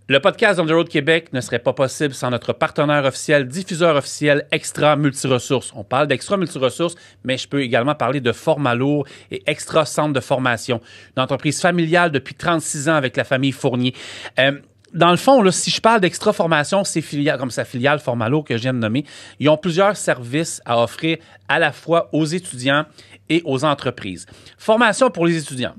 Le podcast On the Road Québec ne serait pas possible sans notre partenaire officiel, diffuseur officiel Extra Multiressources. On parle d'Extra Multiressources, mais je peux également parler de Format Lourd et Extra Centre de formation. Une entreprise familiale depuis 36 ans avec la famille Fournier. Dans le fond, là, si je parle d'Extra Formation, c'est comme sa filiale Format Lourd que je viens de nommer, ils ont plusieurs services à offrir à la fois aux étudiants et aux entreprises. Formation pour les étudiants.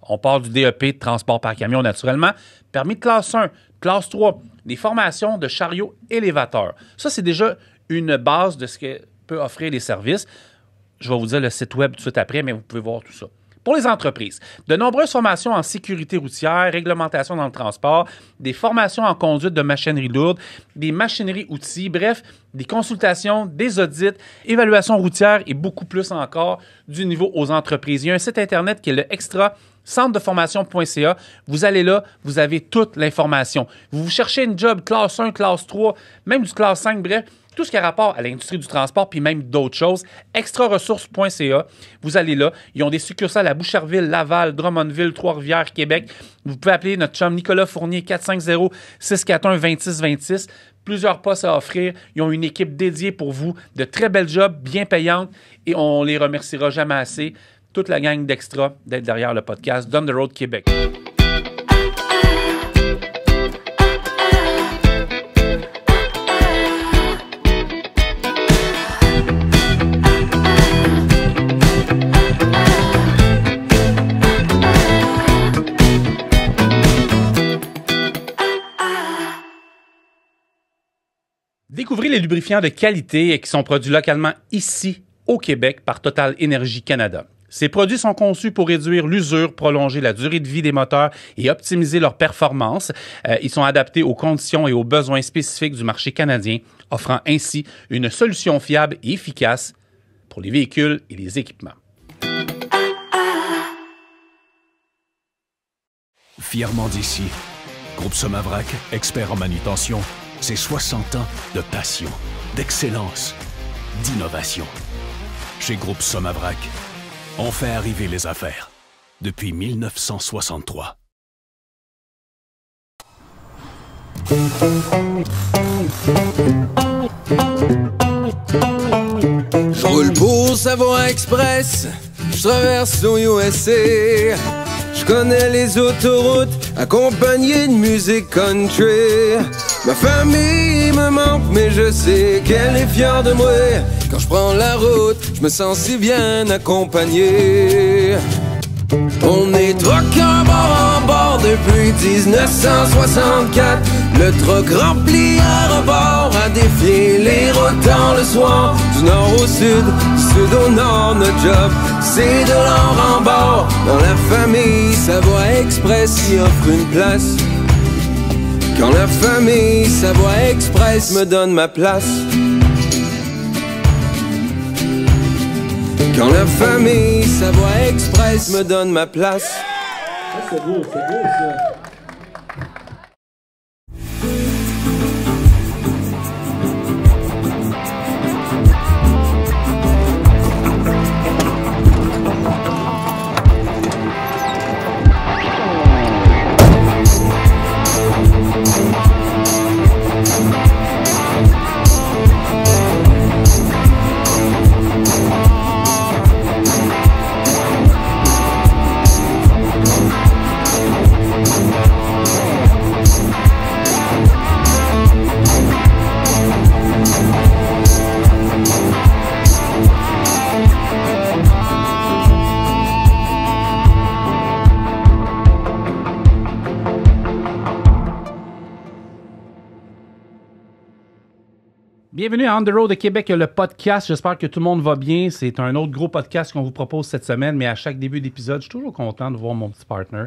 On parle du DEP de transport par camion naturellement, permis de classe 1, classe 3, des formations de chariot élévateur. Ça, c'est déjà une base de ce que peut offrir les services. Je vais vous dire le site web tout de suite après, mais vous pouvez voir tout ça. Pour les entreprises, de nombreuses formations en sécurité routière, réglementation dans le transport, des formations en conduite de machinerie lourde, des machineries-outils, bref, des consultations, des audits, évaluation routière et beaucoup plus encore du niveau aux entreprises. Il y a un site Internet qui est le Extra centredeformation.ca. Vous allez là, vous avez toute l'information. Vous cherchez une job classe 1, classe 3, même du classe 5, bref, tout ce qui a rapport à l'industrie du transport, puis même d'autres choses, extraressources.ca. Vous allez là. Ils ont des succursales à Boucherville, Laval, Drummondville, Trois-Rivières, Québec. Vous pouvez appeler notre chum Nicolas Fournier, 450-641-2626. Plusieurs postes à offrir. Ils ont une équipe dédiée pour vous, de très belles jobs, bien payantes, et on les remerciera jamais assez. Toute la gang d'Extra d'être derrière le podcast Down the Road Québec. Découvrez les lubrifiants de qualité qui sont produits localement ici au Québec par Total Énergie Canada. Ces produits sont conçus pour réduire l'usure, prolonger la durée de vie des moteurs et optimiser leur performance. Ils sont adaptés aux conditions et aux besoins spécifiques du marché canadien, offrant ainsi une solution fiable et efficace pour les véhicules et les équipements. Fièrement d'ici, Groupe Somavrac, expert en manutention, c'est 60 ans de passion, d'excellence, d'innovation. Chez Groupe Somavrac, on fait arriver les affaires depuis 1963. Je roule pour Savoie Express, je traverse l'USA. Je connais les autoroutes, accompagné de musique country. Ma famille me manque, mais je sais qu'elle est fière de moi. Quand je prends la route, je me sens si bien accompagné. On est truckers bord en bord depuis 1964. Le truck rempli à rebord a défié les routes dans le soir. Du nord au sud, du sud au nord, notre job c'est de l'or en bord. Dans la famille Savoie Express y offre une place. Quand la famille Savoie Express me donne ma place. Quand la famille Savoie Express me donne ma place. C'est beau ça. Bienvenue à On the Road de Québec, le podcast. J'espère que tout le monde va bien. C'est un autre gros podcast qu'on vous propose cette semaine, mais à chaque début d'épisode, je suis toujours content de voir mon petit partner,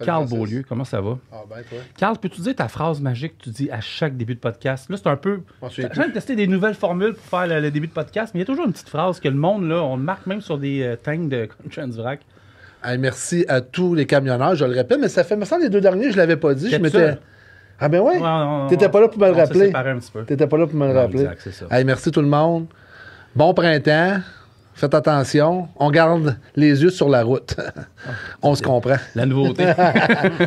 Carl Beaulieu. Comment ça va? Ah ben toi. Carl, peux-tu dire ta phrase magique que tu dis à chaque début de podcast? Là, c'est un peu... J'ai de tester des nouvelles formules pour faire le début de podcast, mais il y a toujours une petite phrase que le monde, là, on le marque même sur des tanks de Transvrac. Hey, merci à tous les camionneurs, je le répète, mais ça fait, me semble, les deux derniers, je l'avais pas dit. Je m'étais... Ah ben ouais? T'étais pas là pour me le rappeler. Un petit peu. T'étais pas là pour me le rappeler. Exact, c'est ça. Hey, merci tout le monde. Bon printemps. Faites attention. On garde les yeux sur la route. On se comprend. La nouveauté.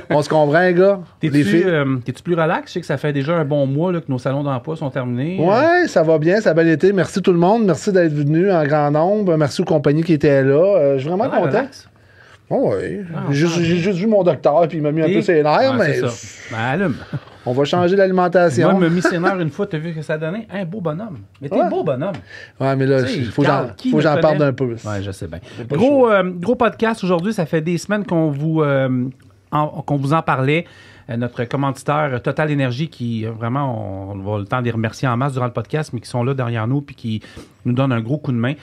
On se comprend, les gars. T'es-tu plus relax? Je sais que ça fait déjà un bon mois là, que nos salons d'emploi sont terminés. Oui, ça va bien. Ça a bien été. Merci tout le monde. Merci d'être venu en grand nombre. Merci aux compagnies qui étaient là. Je suis vraiment content. Relax. Oh, oui. J'ai juste vu mon docteur puis il m'a mis un peu ses nerfs, mais allume. On va changer l'alimentation. Moi, il m'a mis ses nerfs une fois, t'as vu que ça donnait un beau bonhomme. Mais t'es beau bonhomme. Ouais, mais là, il faut que j'en parle un peu. Ouais, je sais bien. Gros podcast aujourd'hui, ça fait des semaines qu'on vous en parlait. Notre commanditaire Total Énergie qui, vraiment, on va le temps de les remercier en masse durant le podcast, mais qui sont là derrière nous puis qui nous donnent un gros coup de main.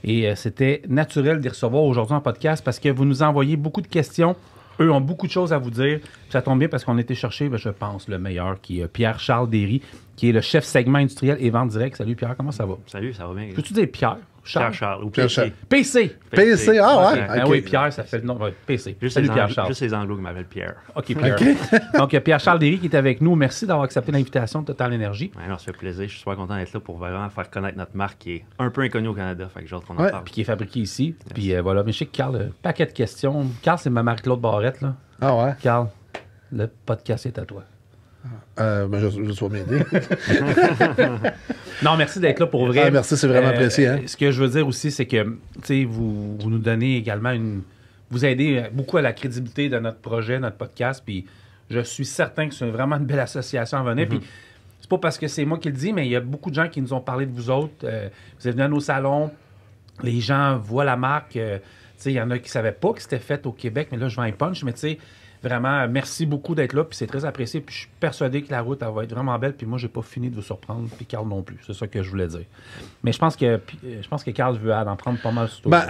Et c'était naturel de les recevoir aujourd'hui en podcast parce que vous nous envoyez beaucoup de questions. Eux ont beaucoup de choses à vous dire. Ça tombe bien parce qu'on a été chercher, je pense, le meilleur, qui est Pierre-Charles Derry, qui est le chef segment industriel et vente directe. Salut Pierre, comment ça va? Salut, ça va bien. Peux-tu dire Pierre? Pierre-Charles ou PC. PC. PC, ah ouais? Okay. Oui, Pierre, ça fait le nom. PC. Salut Pierre-Charles. Juste les Anglos qui m'appellent Pierre. OK, Pierre. Okay. Donc, Pierre-Charles Derry qui est avec nous. Merci d'avoir accepté l'invitation de Total Énergie. Ouais, ça fait plaisir. Je suis super content d'être là pour vraiment faire connaître notre marque qui est un peu inconnue au Canada. Fait que j'ai hâte qu'on en parle. Puis qui est fabriquée ici. Yes. Puis voilà. Mais je sais que Carl, un paquet de questions. Carl, c'est ma Marie-Claude Barrette, là. Ah ouais? Carl, le podcast est à toi. Je sois m'aider. Non, merci d'être là pour vrai. Merci, c'est vraiment apprécié. Hein? Ce que je veux dire aussi, c'est que vous nous donnez également vous aidez beaucoup à la crédibilité de notre projet, notre podcast. Puis je suis certain que c'est vraiment une belle association à venir. Puis c'est pas parce que c'est moi qui le dis, mais il y a beaucoup de gens qui nous ont parlé de vous autres. Vous êtes venus à nos salons. Les gens voient la marque. Il y en a qui ne savaient pas que c'était fait au Québec, mais là, je vends un punch. Mais tu sais, vraiment, merci beaucoup d'être là, puis c'est très apprécié. Puis je suis persuadé que la route, elle va être vraiment belle. Puis moi, j'ai pas fini de vous surprendre, puis Carl non plus. C'est ça que je voulais dire. Mais je pense que Carl veut en prendre pas mal sur toi.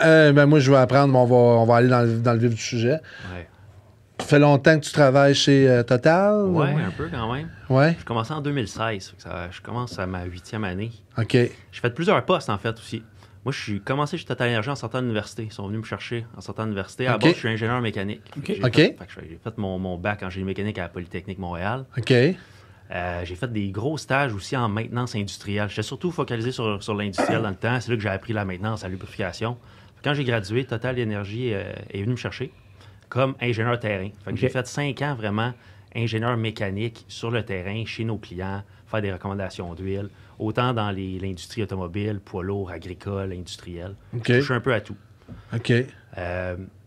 Moi, je veux apprendre, on va aller dans le vif du sujet. Ouais. Ça fait longtemps que tu travailles chez Total? Oui, un peu quand même. Ouais. Je commençais en 2016. Je commence à ma 8e année. OK. J'ai fait plusieurs postes, en fait, aussi. Moi, je suis commencé chez Total Énergie en sortant de l'université. Ils sont venus me chercher en sortant de l'université. À la base, je suis ingénieur mécanique. OK. J'ai fait mon bac en génie mécanique à la Polytechnique Montréal. OK. J'ai fait des gros stages aussi en maintenance industrielle. J'étais surtout focalisé sur l'industriel dans le temps. C'est là que j'ai appris la maintenance, la lubrification. Quand j'ai gradué, Total Énergie est venu me chercher comme ingénieur terrain. J'ai fait 5 ans vraiment ingénieur mécanique sur le terrain, chez nos clients, faire des recommandations d'huile, autant dans l'industrie automobile, poids lourd, agricole, industriel. Je touche un peu à tout. OK.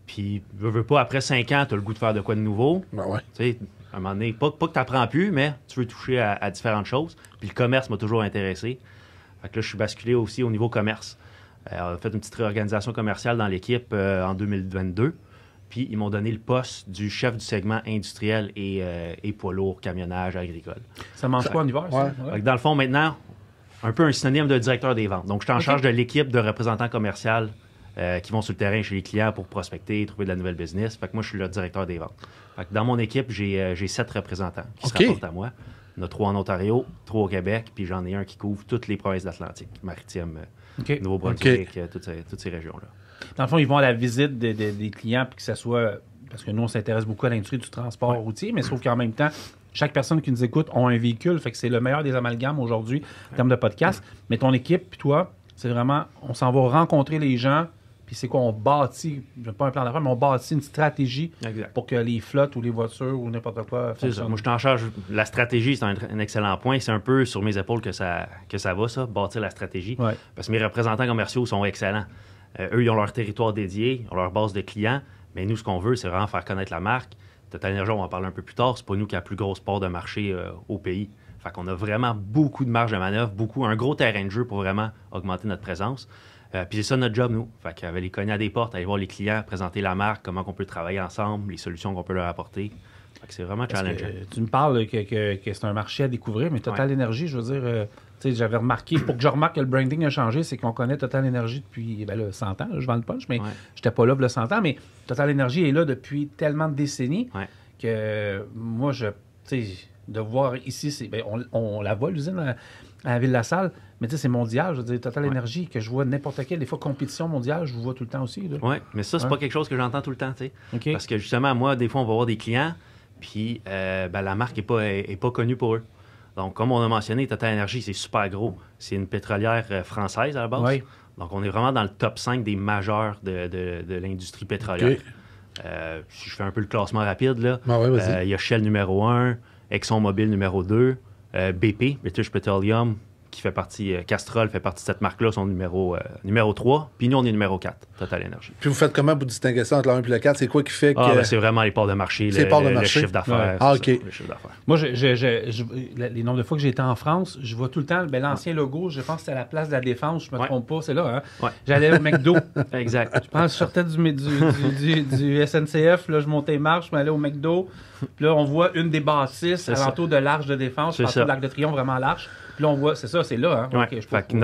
Puis, veux pas, après 5 ans, tu as le goût de faire de quoi de nouveau. Ben ouais. Tu sais, à un moment donné, pas que tu n'apprends plus, mais tu veux toucher à différentes choses. Puis le commerce m'a toujours intéressé. Fait que là, je suis basculé aussi au niveau commerce. On a fait une petite réorganisation commerciale dans l'équipe en 2022. Puis, ils m'ont donné le poste du chef du segment industriel et poids lourd, camionnage, agricole. Ça mange quoi en hiver, ça? Ouais. Dans le fond, maintenant, un peu un synonyme de directeur des ventes. Donc, je suis en charge de l'équipe de représentants commerciaux qui vont sur le terrain chez les clients pour prospecter, trouver de la nouvelle business. Fait que moi, je suis le directeur des ventes. Fait que dans mon équipe, j'ai 7 représentants qui se rapportent à moi. Il y en a 3 en Ontario, 3 au Québec, puis j'en ai un qui couvre toutes les provinces de l'Atlantique, Maritime, Nouveau-Brunswick, toutes ces régions-là. Dans le fond, ils vont à la visite des clients, puis que ce soit... Parce que nous, on s'intéresse beaucoup à l'industrie du transport routier, mais sauf qu'en même temps, chaque personne qui nous écoute a un véhicule, fait que c'est le meilleur des amalgames aujourd'hui en termes de podcast. Mais ton équipe, puis toi, c'est vraiment... On s'en va rencontrer les gens, puis c'est quoi? On bâtit, pas un plan d'affaires, mais on bâtit une stratégie pour que les flottes ou les voitures ou n'importe quoi fonctionnent. Moi, je suis en charge... La stratégie, c'est un excellent point. C'est un peu sur mes épaules que ça va, ça, bâtir la stratégie. Ouais. Parce que mes représentants commerciaux sont excellents. Eux, ils ont leur territoire dédié, ils ont leur base de clients, mais nous, ce qu'on veut, c'est vraiment faire connaître la marque. Total Énergie, on va en parler un peu plus tard, c'est pas nous qui avons la plus grosse part de marché au pays. Fait qu'on a vraiment beaucoup de marge de manœuvre, un gros terrain de jeu pour vraiment augmenter notre présence. Puis c'est ça notre job, nous. Fait qu'avec les cogner à des portes, aller voir les clients, présenter la marque, comment on peut travailler ensemble, les solutions qu'on peut leur apporter. Fait que c'est vraiment challengeant. Tu me parles que c'est un marché à découvrir, mais Total Énergie, je veux dire... j'avais remarqué, pour que je remarque que le branding a changé, c'est qu'on connaît Total Énergie depuis 100 ans. Là, je vends le punch, mais j'étais pas là pour le 100 ans. Mais Total Énergie est là depuis tellement de décennies que moi, de voir ici, on la voit, l'usine à la Ville-la-Salle, mais c'est mondial. Je veux dire, Total Énergie, que je vois n'importe quelle, des fois, compétition mondiale, je vous vois tout le temps aussi. Oui, mais ça, c'est pas quelque chose que j'entends tout le temps. Okay. Parce que justement, moi, des fois, on va voir des clients, puis la marque n'est pas connue pour eux. Donc, comme on a mentionné, Total Energy, c'est super gros. C'est une pétrolière française à la base. Oui. Donc, on est vraiment dans le top 5 des majeurs de l'industrie pétrolière. OK. Si je fais un peu le classement rapide, là, vas-y. y a Shell numéro 1, ExxonMobil numéro 2, BP, British Petroleum, qui fait partie, Castrol fait partie de cette marque-là, son numéro 3. Puis nous, on est numéro 4, Total Energy. Puis vous faites comment pour distinguer ça entre le 1 et le 4? C'est quoi qui fait que... Ben, c'est vraiment les parts de marché, le chiffre d'affaires. Ouais. Ah, OK. Le chiffre d'affaires. Moi, les nombres de fois que j'ai été en France, je vois tout le temps l'ancien logo, je pense que c'est à la place de la Défense, je me trompe pas, c'est là. Hein? Ouais. J'allais au McDo. Exact. Je pense que je sortais du SNCF, là, je montais les marches, je m'allais au McDo. Puis là, on voit une des bâtisses alentour de l'Arche de Défense, je pense que l'Arc de Triomphe vraiment large. Puis là, on voit, c'est là. Hein? Ouais. Okay, fait que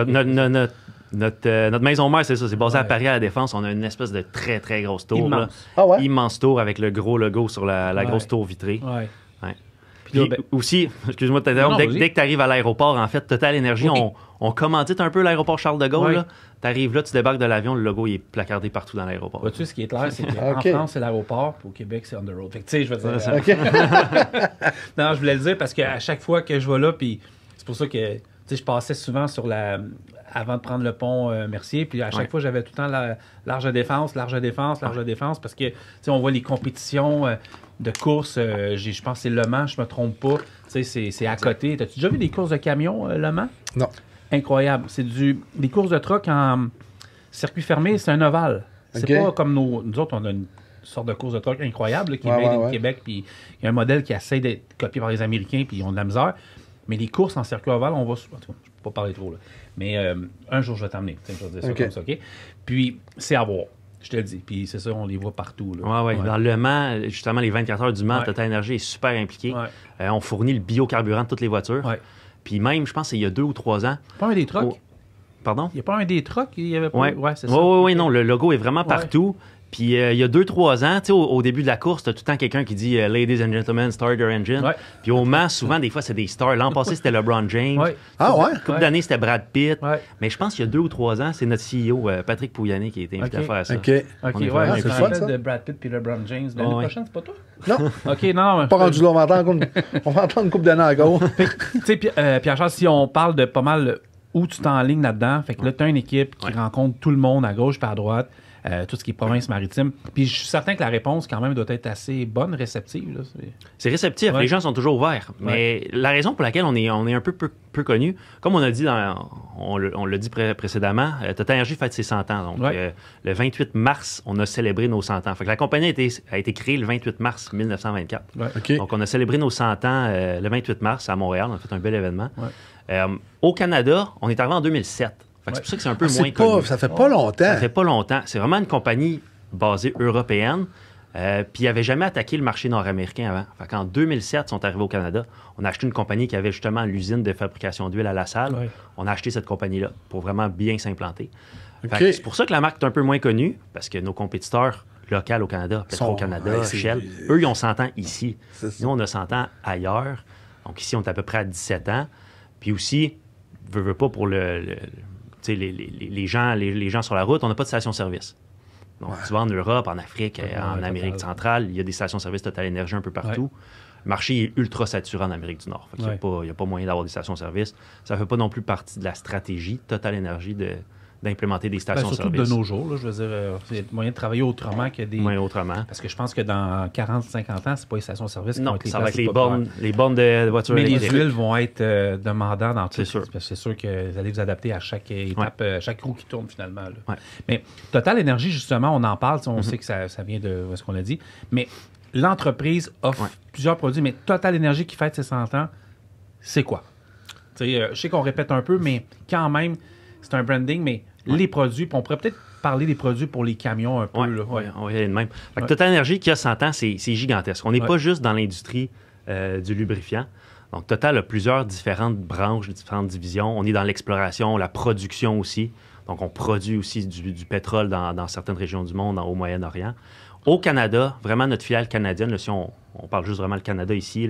notre maison mère, c'est ça. C'est basé à Paris, à la Défense. On a une espèce de très, très grosse tour. Immense. Là. Ah ouais? Immense tour avec le gros logo sur la grosse tour vitrée. Ouais. Ouais. Puis là, aussi, excuse-moi de t'interrompre, dès que tu arrives à l'aéroport, en fait, Total Energy, on commandite un peu l'aéroport Charles-de-Gaulle. Tu arrives là, tu débarques de l'avion, le logo il est placardé partout dans l'aéroport. Vois-tu, ce qui est clair, c'est qu'en France, c'est l'aéroport, puis au Québec, c'est on the road. Fait que, tu sais, je veux dire... Non, je voulais le dire parce qu'à chaque fois que je vais là, puis c'est pour ça que... Tu sais, je passais souvent avant de prendre le pont Mercier, puis à chaque fois, j'avais tout le temps large défense, parce que, tu sais, on voit les compétitions de course, je pense que c'est Le Mans, je me trompe pas, tu sais, c'est à côté. T'as-tu déjà vu des courses de camions, Le Mans? Non. Incroyable. C'est des courses de truck en circuit fermé, c'est un ovale. C'est pas comme nous autres, on a une sorte de course de truck incroyable là, qui est made in Québec, puis il y a un modèle qui essaie d'être copié par les Américains, puis ils ont de la misère. Mais les courses en circuit ovale, on va... En tout cas, je ne peux pas parler trop, là. Mais un jour, je vais t'emmener. Je vais dire ça comme ça, OK? Puis, c'est à voir. Je te le dis. Puis, c'est ça, on les voit partout. Oui. Dans Le Mans, justement, les 24 heures du Mans, Total Energy est super impliqué. On fournit le biocarburant de toutes les voitures. Puis même, je pense qu'il y a 2 ou 3 ans... Pas un des trucks? Pardon? Il n'y a pas un des trucks? Il y avait pas... Oui, c'est ça. Oui, non, le logo est vraiment partout. Puis il y a 2-3 ans, tu sais, au début de la course, tu as tout le temps quelqu'un qui dit Ladies and gentlemen, start your engine. Puis au Mans, souvent, des fois, c'est des stars. L'an passé, c'était LeBron James. Couple d'années, c'était Brad Pitt. Mais je pense qu'il y a 2 ou 3 ans, c'est notre CEO, Patrick Pouyanné, qui a été invité à faire ça. C'est le fun, ça. de Brad Pitt puis LeBron James. L'année prochaine, c'est pas toi? Non. OK, non. Pas rendu là, on va entendre une couple d'années encore. Tu sais, Pierre-Charles, si on parle de pas mal où tu t'enlignes là-dedans, fait que là, tu as une équipe qui rencontre tout le monde à gauche et à droite. Tout ce qui est province maritime. Puis je suis certain que la réponse, quand même, doit être assez bonne, réceptive. Là. C'est réceptif. Les gens sont toujours ouverts. Mais la raison pour laquelle on est un peu connu, comme on a dit, on l'a dit précédemment, Total Energy fête ses 100 ans. Donc, le 28 mars, on a célébré nos 100 ans. Fait que la compagnie a été créée le 28 mars 1924. Donc, on a célébré nos 100 ans le 28 mars à Montréal. On a fait un bel événement. Au Canada, on est arrivé en 2007. C'est pour ça que c'est un peu moins connu. Ça fait pas longtemps. Ça fait pas longtemps. C'est vraiment une compagnie basée européenne. Puis ils n'avaient jamais attaqué le marché nord-américain avant. Fait qu'en 2007, ils sont arrivés au Canada. On a acheté une compagnie qui avait justement l'usine de fabrication d'huile à La Salle. On a acheté cette compagnie-là pour vraiment bien s'implanter. C'est pour ça que la marque est un peu moins connue, parce que nos compétiteurs locaux au Canada, Petro-Canada, Shell, eux, ils ont 100 ans ici. Nous, on a 100 ans ailleurs. Donc ici, on est à peu près à 17 ans. Puis aussi, veux pas pour les gens sur la route, on n'a pas de station-service. Donc, tu vas en Europe, en Afrique, en Amérique centrale, il y a des stations-service Total Energy un peu partout. Le marché est ultra saturé en Amérique du Nord. Il n'y a pas moyen d'avoir des stations-service. Ça ne fait pas non plus partie de la stratégie Total Energy d'implémenter des stations-service. Surtout de nos jours, là, je veux dire, c'est moyen de travailler autrement que des... Moyen autrement. Parce que je pense que dans 40-50 ans, c'est pas les stations-service qui vont être ça va être les bornes de voitures électriques. Mais les huiles vont être demandants dans tout. C'est sûr. Parce que c'est sûr que vous allez vous adapter à chaque étape, chaque roue qui tourne finalement. Là. Mais Total Energy, justement, on en parle, on sait que ça vient de ce qu'on a dit, mais l'entreprise offre plusieurs produits, mais Total Energy qui fête ses 100 ans, c'est quoi? Je sais qu'on répète un peu, mais quand même, c'est un branding, mais les produits, puis on pourrait peut-être parler des produits pour les camions un peu. On va y aller de même. Total Energy qui a 100 ans, c'est gigantesque. On n'est pas juste dans l'industrie du lubrifiant. Donc, Total a plusieurs différentes branches, différentes divisions. On est dans l'exploration, la production aussi. Donc, on produit aussi du pétrole dans certaines régions du monde, au Moyen-Orient. Au Canada, vraiment notre filiale canadienne, là, si on parle juste vraiment le Canada ici,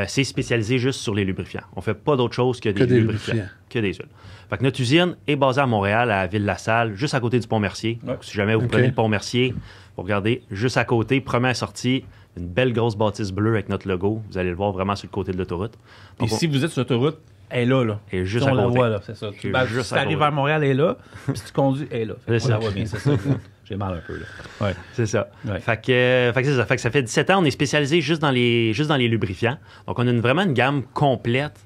c'est spécialisé juste sur les lubrifiants. On ne fait pas d'autre chose que des lubrifiants, que des huiles. Fait que notre usine est basée à Montréal, à Ville-la-Salle, juste à côté du pont Mercier. Donc, si jamais vous prenez le pont Mercier, vous regardez juste à côté, première sortie, une belle grosse bâtisse bleue avec notre logo. Vous allez le voir vraiment sur le côté de l'autoroute. Puis si vous êtes sur l'autoroute, elle est là. Elle est juste on à côté. la voit, là, c'est ça. Si tu arrives vers Montréal, elle est là. Puis si tu conduis, elle est là. On la voit bien, c'est ça. J'ai mal un peu, là. Ouais. C'est ça. Ouais. Fait que ça fait 17 ans, on est spécialisé juste dans les lubrifiants. Donc, on a vraiment une gamme complète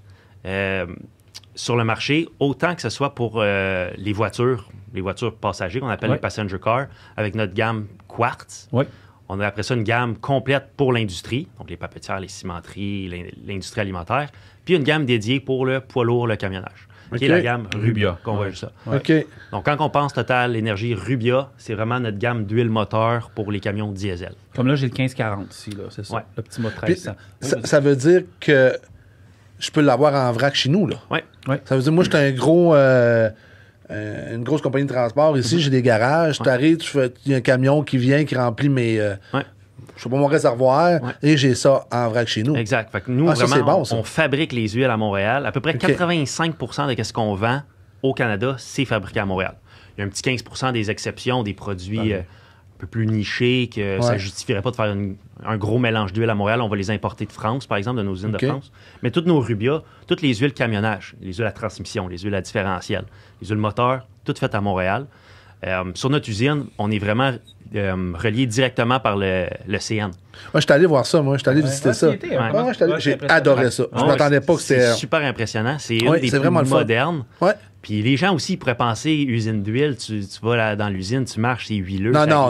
sur le marché, autant que ce soit pour les voitures passagers, qu'on appelle les passenger cars, avec notre gamme Quartz. Oui. On a après ça une gamme complète pour l'industrie, donc les papetières, les cimenteries, l'industrie alimentaire, puis une gamme dédiée pour le poids lourd, le camionnage, qui est la gamme Rubia, qu'on voit juste ça. OK. Donc, quand on pense Total Énergie Rubia, c'est vraiment notre gamme d'huile moteur pour les camions diesel. Comme là, j'ai le 1540 ici, là, c'est ça, le petit mot 1300. Ça veut dire que je peux l'avoir en vrac chez nous, là? Oui. Ça veut dire, moi, j'étais une grosse compagnie de transport. Ici, j'ai des garages. Tu arrives, il y a un camion qui vient, qui remplit je sais pas, mon réservoir, et j'ai ça en vrac chez nous. Exact. Fait que nous, vraiment, on fabrique les huiles à Montréal. À peu près 85 de ce qu'on vend au Canada, c'est fabriqué à Montréal. Il y a un petit 15 des exceptions, des produits un peu plus nichés, que ça ne justifierait pas de faire un gros mélange d'huile à Montréal. On va les importer de France, par exemple, de nos usines de France. Mais toutes nos Rubia, toutes les huiles camionnage, les huiles à transmission, les huiles à différentiel, les huiles moteurs, toutes faites à Montréal. Sur notre usine, on est vraiment relié directement par le CN. Moi, je suis allé voir ça, je suis allé visiter ça. J'ai adoré ça. Je ne m'attendais pas que c'était... C'est super impressionnant. C'est une des plus modernes. Puis les gens aussi pourraient penser usine d'huile, tu vas là, dans l'usine, tu marches, c'est huileux. Non. Ça,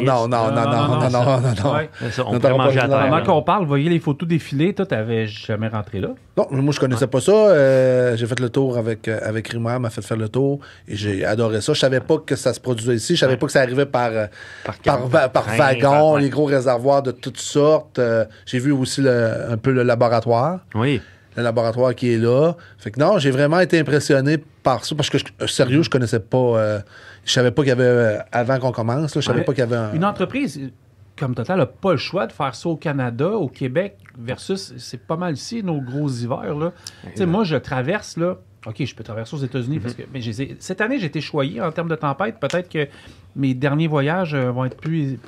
on pourrait manger à terre. Pendant qu'on parle, vous voyez les photos défilées, toi, t'avais jamais rentré là? Non, moi, je connaissais pas ça. J'ai fait le tour avec Rimard, m'a fait faire le tour, et j'ai adoré ça. Je savais pas que ça se produisait ici. Je savais pas que ça arrivait par wagon, les gros réservoirs de toutes sortes. J'ai vu aussi un peu le laboratoire. Oui. Le laboratoire qui est là. Fait que non, j'ai vraiment été impressionné par ça, parce que, sérieux, je connaissais pas... je savais pas qu'il y avait... avant qu'on commence, là, je savais pas qu'il y avait... Une entreprise comme Total n'a pas le choix de faire ça au Canada, au Québec, versus... C'est pas mal ici, nos gros hivers, là. Tu sais, moi, je traverse, là... OK, je peux traverser aux États-Unis, parce que... Mais cette année, j'ai été choyé en termes de tempête. Peut-être que mes derniers voyages vont être plus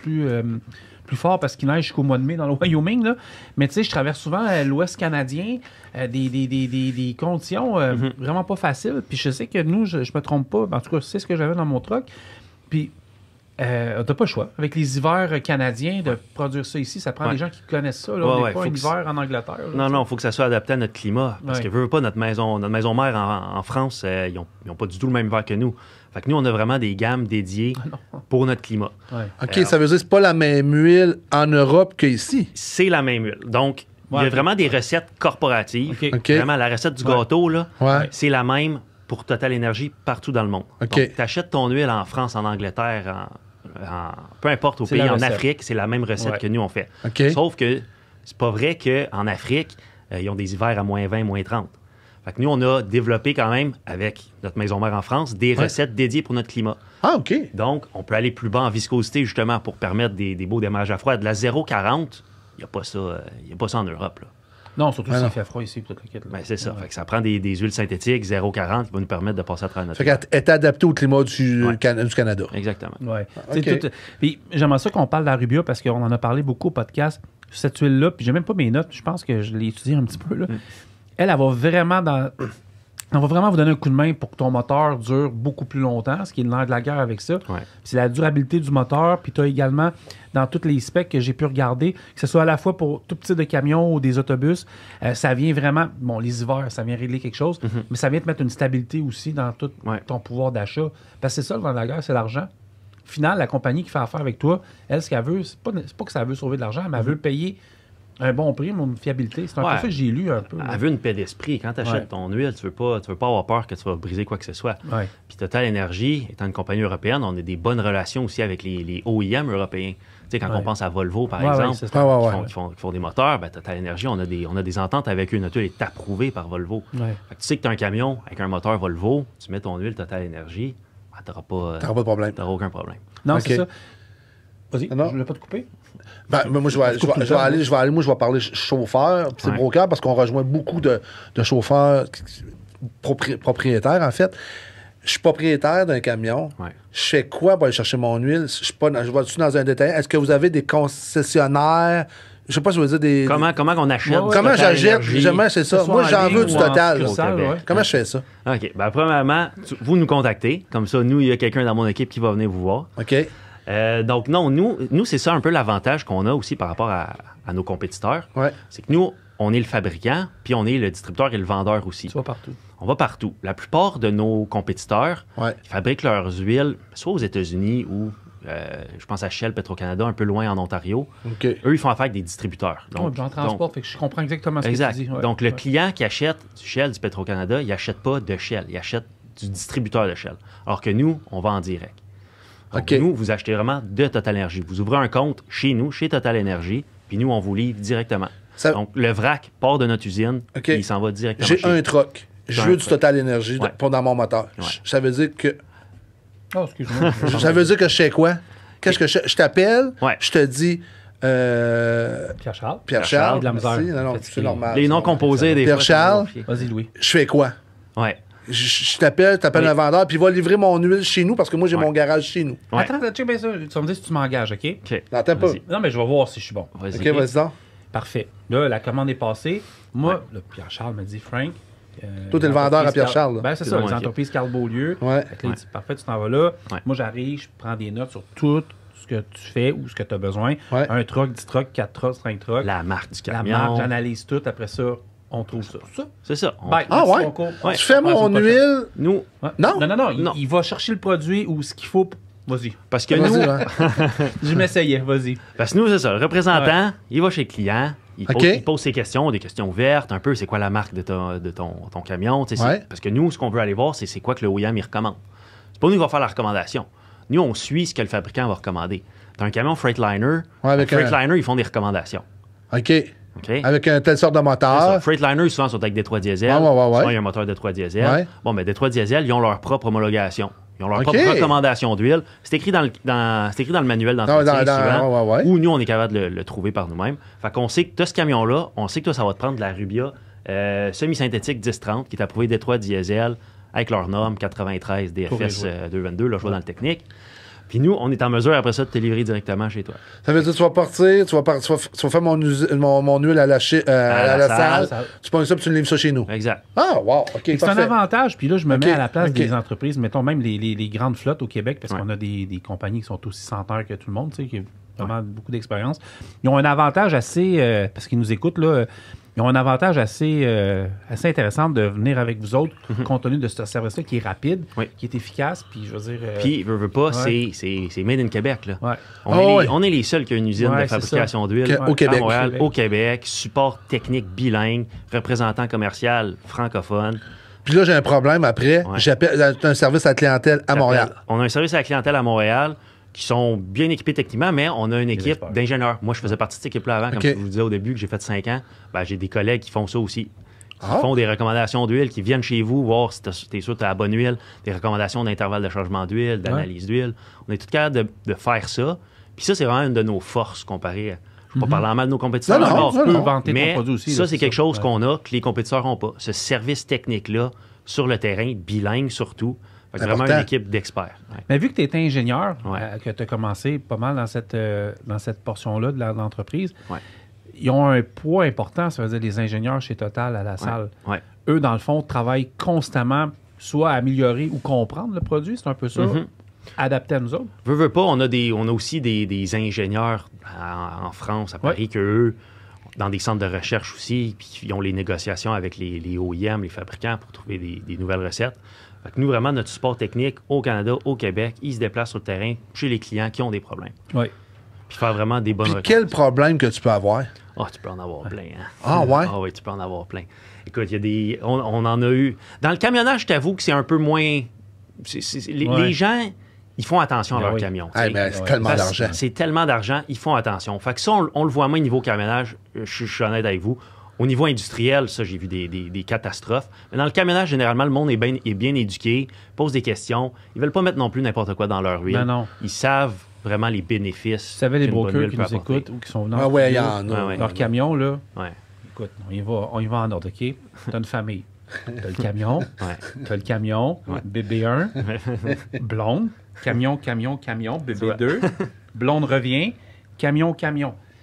fort parce qu'il neige jusqu'au mois de mai dans le Wyoming. Là. Mais tu sais, je traverse souvent l'Ouest canadien, des conditions vraiment pas faciles. Puis je sais que nous, je me trompe pas. En tout cas, c'est ce que j'avais dans mon truck. Puis t'as pas le choix. Avec les hivers canadiens, de produire ça ici, ça prend des gens qui connaissent ça. Là. On n'est pas un hiver en Angleterre. Là, non, il faut que ça soit adapté à notre climat. Parce que veut pas notre maison mère en France, ils n'ont pas du tout le même hiver que nous. Fait que nous, on a vraiment des gammes dédiées pour notre climat. OK, ça veut dire que c'est pas la même huile en Europe qu'ici? C'est la même huile. Donc, il y a vraiment des recettes corporatives. Vraiment, la recette du gâteau, là, c'est la même pour Total Énergie partout dans le monde. Donc, tu achètes ton huile en France, en Angleterre, peu importe au pays, en Afrique, c'est la même recette que nous, on fait. Sauf que c'est pas vrai qu'en Afrique, ils ont des hivers à moins 20, moins 30. Fait que nous, on a développé quand même, avec notre maison mère en France, des recettes dédiées pour notre climat. Ah, OK. Donc, on peut aller plus bas en viscosité, justement, pour permettre des beaux démarrages à froid. De la 0,40, il n'y a pas ça en Europe, là. Non, surtout si ça fait froid ici, peut-être le kit. Ben, c'est ça. Fait que ça prend des huiles synthétiques 0,40 qui vont nous permettre de passer à travers notre... Fait qu'elle est adaptée au climat du Canada. Exactement. Ouais. Puis j'aimerais ça qu'on parle de la Rubia, parce qu'on en a parlé beaucoup au podcast. Cette huile-là, puis j'ai même pas mes notes, je pense que je l'ai étudié un petit peu, là. Elle va vraiment vous donner un coup de main pour que ton moteur dure beaucoup plus longtemps, ce qui est le nerf de la guerre avec ça. C'est la durabilité du moteur, puis tu as également, dans tous les specs que j'ai pu regarder, que ce soit à la fois pour tout petit de camions ou des autobus, ça vient vraiment, les hivers, ça vient régler quelque chose, mais ça vient te mettre une stabilité aussi dans tout ton pouvoir d'achat. Parce que c'est ça, le nerf de la guerre, c'est l'argent. Au final, la compagnie qui fait affaire avec toi, elle, ce qu'elle veut, c'est pas que ça veut sauver de l'argent, mais elle veut payer un bon prix, mais une fiabilité. C'est un peu ça que j'ai lu un peu. Elle veut une paix d'esprit. Quand tu achètes ton huile, tu veux pas avoir peur que tu vas briser quoi que ce soit. Puis Total Énergie, étant une compagnie européenne, on a des bonnes relations aussi avec les OEM européens. Tu sais, quand on pense à Volvo, par exemple, qui font des moteurs, ben, Total Énergie, on a des ententes avec eux. Notre huile est approuvée par Volvo. Fait que tu sais que tu as un camion avec un moteur Volvo, tu mets ton huile Total Énergie, ben, tu n'auras pas de problème. Tu n'auras aucun problème. Non, c'est ça. Vas-y, je ne voulais pas te couper. Moi, je vais parler chauffeur, c'est broker, parce qu'on rejoint beaucoup de chauffeurs propriétaires, en fait. Je suis propriétaire d'un camion. Je fais quoi pour aller chercher mon huile? Je vais-tu dans un détail? Est-ce que vous avez des concessionnaires Je sais pas si je veux dire des... Comment qu'on achète? Comment Total j'achète? Énergie? Jamais, c'est ça. Moi, j'en veux du Total. Comment je fais ça? OK. Ben, premièrement, vous nous contactez. Comme ça, nous, il y a quelqu'un dans mon équipe qui va venir vous voir. OK. Donc, non, nous c'est ça un peu l'avantage qu'on a aussi par rapport à nos compétiteurs. Ouais. C'est que nous, on est le fabricant, puis on est le distributeur et le vendeur aussi. Tu vas partout. On va partout. La plupart de nos compétiteurs ils fabriquent leurs huiles soit aux États-Unis ou, je pense à Shell, Petro-Canada, un peu loin en Ontario. Okay. Eux, ils font affaire avec des distributeurs. Donc, j'en transporte, fait que je comprends exactement ce que tu dis. Ouais. Donc, le client qui achète du Shell, du Petro-Canada, il n'achète pas de Shell, il achète du distributeur de Shell. Alors que nous, on va en direct. Donc, nous, vous achetez vraiment de Total Énergie. Vous ouvrez un compte chez nous, chez Total Énergie, puis nous, on vous livre directement. Donc, le vrac part de notre usine, et il s'en va directement J'ai un truck. Je veux du Total Énergie pour dans mon moteur. Ouais. Ça veut dire que... Oh, excuse-moi. Ça veut dire que je sais quoi? Qu'est-ce que je t'appelle, je te dis... Pierre-Charles. Pierre-Charles. De la misère. Non, c'est normal. Les noms composés des Pierre-Charles. Vas-y, Louis. Je fais quoi? Ouais. Je t'appelle un vendeur, puis il va livrer mon huile chez nous, parce que moi, j'ai mon garage chez nous. Ouais. Attends, check bien ça. Tu vas me dire si tu m'engages, OK? Attends pas. Non, mais je vais voir si je suis bon. Vas-y. OK, vas-y donc. Parfait. Là, la commande est passée. Moi, là, Pierre-Charles me dit, Frank... Toi, t'es le vendeur à Pierre-Charles. Ben, c'est ça, les entreprises Carl Beaulieu. Ouais. Il dit, parfait, tu t'en vas là. Moi, j'arrive, je prends des notes sur tout ce que tu fais ou ce que tu as besoin. Un truck, 10 trucks, 4 trucks, 5 trucks. La marque du camion. La marque, j'analyse tout. Après ça, on trouve ça. C'est ça. Tu fais mon huile. Nous. Non? Non. Il va chercher le produit ou ce qu'il faut. Vas-y. Parce que nous. Je m'essayais, vas-y. Parce que nous, c'est ça. Le représentant, il va chez le client. Il pose ses questions, des questions ouvertes, un peu, c'est quoi la marque de ton camion. Parce que nous, ce qu'on veut aller voir, c'est quoi que le OEM il recommande. C'est pas nous qui va faire la recommandation. Nous, on suit ce que le fabricant va recommander. T'as un camion Freightliner. Freightliner, ils font des recommandations. OK. Avec une telle sorte de moteur. Freightliner, souvent, sont avec Détroit Diesel. Souvent, il y a un moteur Détroit Diesel. Bon, mais Détroit Diesel, ils ont leur propre homologation. Ils ont leur propre recommandation d'huile. C'est écrit dans le manuel d'entretien souvent, où nous, on est capable de le trouver par nous-mêmes. Fait qu'on sait que tu as ce camion-là, on sait que toi, ça va te prendre de la Rubia semi-synthétique 1030 qui est approuvée Détroit Diesel avec leur norme 93 DFS 222, là, je vois dans le technique. Puis nous, on est en mesure, après ça, de te livrer directement chez toi. Ça veut dire que tu vas partir, tu vas faire mon huile à la salle, tu prends ça et tu le livres ça chez nous. Exact. Ah, wow, OK, c'est un avantage. Puis là, je me mets à la place des entreprises, mettons même les grandes flottes au Québec, parce qu'on a des compagnies qui sont aussi centenaires que tout le monde, tu sais, qui ont vraiment beaucoup d'expérience. Ils ont un avantage assez, parce qu'ils nous écoutent, là, ils ont un avantage assez intéressant de venir avec vous autres, compte tenu de ce service-là qui est rapide, qui est efficace, puis je veux dire... Puis, veut pas, c'est made in Québec, là. Ouais. On est les seuls qui ont une usine de fabrication d'huile au Québec. à Montréal, au Québec, support technique bilingue, représentant commercial francophone. Puis là, j'ai un problème après. J'appelle un service à la clientèle à Montréal. On a un service à la clientèle à Montréal qui sont bien équipés techniquement, mais on a une équipe d'ingénieurs. Moi, je faisais partie de cette équipe-là avant, comme je vous disais au début, que j'ai fait 5 ans. Ben, j'ai des collègues qui font ça aussi. Qui font des recommandations d'huile, qui viennent chez vous voir si tu es sûr que tu as la bonne huile, des recommandations d'intervalle de changement d'huile, d'analyse d'huile. On est tous capables de faire ça. Puis ça, c'est vraiment une de nos forces comparées à... Je ne vais pas parler en mal de nos compétiteurs. Mais ça, c'est quelque chose qu'on a que les compétiteurs n'ont pas. Ce service technique-là, sur le terrain, bilingue surtout. C'est vraiment une équipe d'experts. Mais vu que tu étais ingénieur, que tu as commencé pas mal dans cette portion-là de l'entreprise, ils ont un poids important, ça veut dire les ingénieurs chez Total à la salle. Eux, dans le fond, travaillent constamment soit à améliorer ou comprendre le produit, c'est un peu ça, adapté à nous autres. Veux pas, on a aussi des ingénieurs en France, à Paris, qu'eux, dans des centres de recherche aussi, puis ils ont les négociations avec les OEM, les fabricants, pour trouver des nouvelles recettes. Fait que nous, vraiment, notre support technique au Canada, au Québec, ils se déplacent sur le terrain chez les clients qui ont des problèmes. Puis faire vraiment des bonnes recherches. Quel problème que tu peux avoir? Tu peux en avoir plein. Hein? Ah ouais? Ah oui, tu peux en avoir plein. Écoute, il y a on en a eu... Dans le camionnage, je t'avoue que c'est un peu moins... Les gens, ils font attention à leur camion. Mais c'est tellement d'argent. C'est tellement d'argent, ils font attention. Fait que ça, on le voit moins au niveau camionnage, je suis honnête avec vous. Au niveau industriel, ça, j'ai vu des catastrophes. Mais dans le camionnage, généralement, le monde est bien éduqué, pose des questions. Ils veulent pas mettre non plus n'importe quoi dans leur huile. Non. Ils savent vraiment les bénéfices. Vous savez, les brokers qui nous écoutent ou qui sont venus leur camion, là, écoute, on y va en ordre, OK? T'as une famille. T'as le camion, bébé 1, blonde, camion, bébé 2, blonde revient, camion.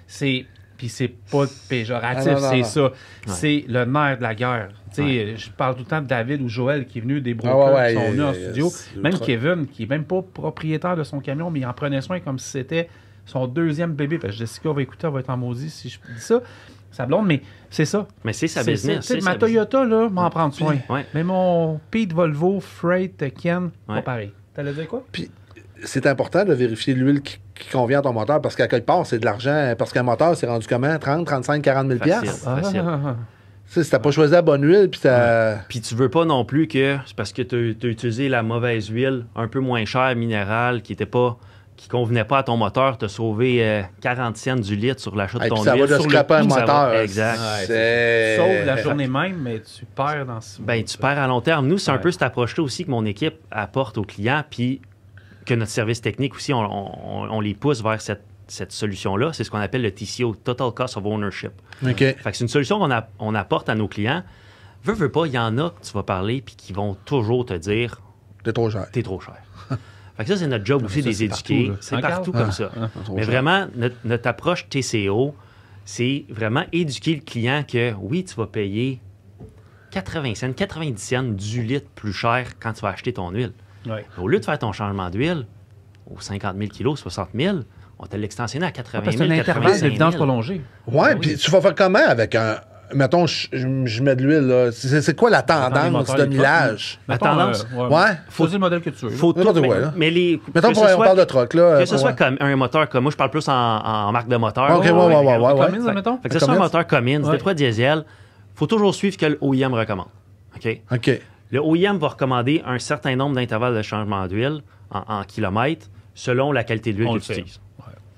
C'est... Puis c'est pas péjoratif, Ah, non, c'est non. ça. C'est le nerf de la guerre. Tu sais, je parle tout le temps de David ou Joël qui est venu des brokers ouais, qui sont venus en il- studio. c'est Même ultra- Kevin, qui est même pas propriétaire de son camion, mais il en prenait soin comme si c'était son deuxième bébé. Parce que Jessica va écouter, elle va être en maudit si je dis ça. Sa blonde, mais c'est ça. Mais c'est sa C'est- business. tu sais, c'est ma sa business. Toyota, là, m'en prendre soin. Ouais. Mais mon Pete Volvo, Freight, Ken, pas Ouais. pareil. T'allais dire quoi? Puis c'est important de vérifier l'huile qui convient à ton moteur parce qu'à quelque part, c'est de l'argent. Parce qu'un moteur, c'est rendu comment? 30, 35, 40 000 Facile. piastres? Facile. Tu sais, si t'as pas choisi la bonne huile, puis t'as... Puis tu veux pas non plus que c'est parce que tu as utilisé la mauvaise huile un peu moins chère, minérale, qui convenait pas à ton moteur, t'as sauvé 40 cents du litre sur l'achat de Hey, ton puis ça huile. va de Sur le scraper un coup, ça va- moteur. Exact. C'est... Sauf la journée même, mais tu perds dans ce. Ben, tu perds à long terme. Nous, c'est un Ouais. peu cette approche-là aussi que mon équipe apporte aux clients, puis que notre service technique aussi, on les pousse vers cette solution-là. C'est ce qu'on appelle le TCO, Total Cost of Ownership. OK. Fait que c'est une solution qu'on apporte à nos clients. Veux pas, il y en a que tu vas parler puis qui vont toujours te dire T'es trop cher. t'es trop cher. Fait que ça, c'est notre job aussi ça, des c'est éduquer. partout, là. C'est Hein, partout Carl? comme ça. Trop Mais cher. vraiment, notre approche TCO, c'est vraiment éduquer le client que oui, tu vas payer 80 cents, 90 cents du litre plus cher quand tu vas acheter ton huile. Ouais. Au lieu de faire ton changement d'huile aux 50 000 kilos, 60 000, on t'a l'extensionné à 80 Parce 000, que c'est un intervalle 85 000. d'évidence prolongée. Ouais, puis tu vas faire comment avec un... Mettons, je mets de l'huile, là. C'est quoi la Dans les tendance moteurs, de les millage? La tendance? Ouais. Faut choisir le modèle que tu veux. Faut tout, N'importe mais, quoi, là. mais les... Mettons, que on ce soit- parle de truck, là. Que ce soit ouais. comme un moteur comme moi, je parle plus en marque de moteur. OK, ouais. Cummins, admettons? Fait que ce soit un Cummins. moteur Cummins, Ouais. Détroit diesel, faut toujours suivre ce que le OEM recommande. OK? OK. Le OEM va recommander un certain nombre d'intervalles de changement d'huile en kilomètres selon la qualité de l'huile On que le tu fait. utilises.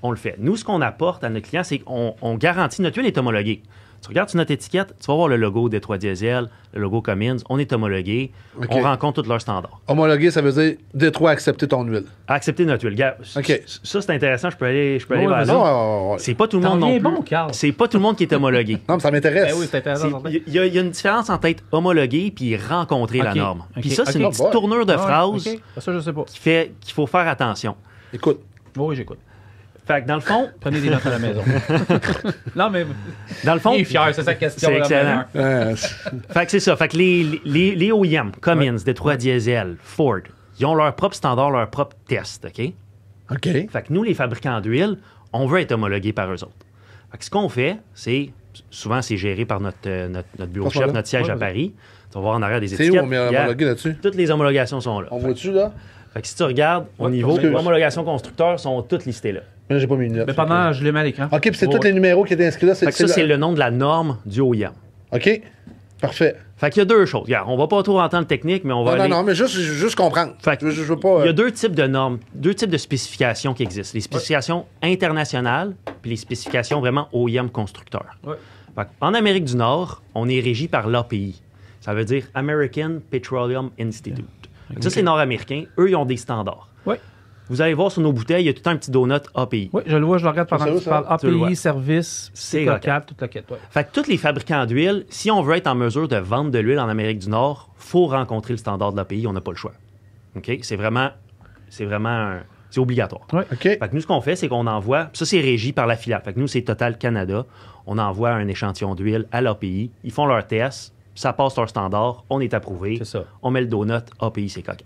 On le fait. Nous, ce qu'on apporte à nos clients, c'est qu'on garantit notre huile est homologuée. Tu regardes sur notre étiquette, tu vas voir le logo Détroit diesel, le logo Cummins, on est homologué, OK. on rencontre tous leurs standards. Homologué, ça veut dire Détroit accepter ton huile. Accepter notre huile. Regarde, OK. ça, c'est intéressant, je peux aller Ouais, vers vas-y. là. Non, C'est pas tout le T'en monde non viens plus. bon, Carl. C'est pas tout le monde qui est homologué. non, mais ça m'intéresse. Ben oui, c'est intéressant. Il y a une différence entre être homologué puis rencontrer la Ok, norme. ok, Puis ça, c'est ok. une petite tournure de Ah ouais, phrase ok. Ça, je sais pas. qui fait qu'il faut faire attention. Écoute, Oui, j'écoute. Fait que dans le fond, Prenez des notes à la maison. Non, mais dans le fond, il est fier, c'est sa question. c'est là, excellent. maintenant. Fait que c'est ça. Fait que les OEM, Cummins, Détroit Diesel, Ford, ils ont leur propre standard, leur propre test, OK? OK. Fait que nous, les fabricants d'huile, on veut être homologués par eux autres. Fait que ce qu'on fait, c'est... Souvent, c'est géré par notre bureau Passe-moi chef, là. notre siège Ouais, à vas-y. Paris. Tu vas voir en arrière des C'est étiquettes. où on met Regarde, homologué là-dessus? toutes les homologations sont là. On voit-tu, là? Fait que si tu regardes, au Ouais, niveau excuse. homologation constructeur, sont toutes listées là. Là, j'ai pas mis une note. Mais pendant, je les mets à l'écran. OK, puis c'est Ouais, tous les numéros qui étaient inscrits là. Fait que ça, c'est le nom de la norme du OEM. OK. Parfait. Fait qu'il y a deux choses. Regarde, on va pas trop entendre le technique, mais on va Non, aller... non, mais juste comprendre. Fait que Je veux pas... Il y a deux types de normes, deux types de spécifications qui existent. Les spécifications internationales, puis les spécifications vraiment OEM constructeur. Ouais. Fait en Amérique du Nord, on est régi par l'API. Ça veut dire American Petroleum Institute. Fait que ça, c'est nord-américain. Eux, ils ont des standards. Oui, Vous allez voir sur nos bouteilles, il y a tout un petit donut API. oui, je le vois, je le regarde pendant C'est que où, tu ça? parles. Tu le vois. API, service, C'est C4, toute la quête. Ouais. Fait que tous les fabricants d'huile, si on veut être en mesure de vendre de l'huile en Amérique du Nord, faut rencontrer le standard de l'API. On n'a pas le choix. OK? C'est obligatoire. OK. Fait que nous, ce qu'on fait, c'est qu'on envoie... Ça, c'est régi par la filiale. Fait que nous, c'est Total Canada. On envoie un échantillon d'huile à l'API. Ils font leur test. Ça passe leur standard. On est approuvé. C'est ça. On met le donut. API, c'est coquet.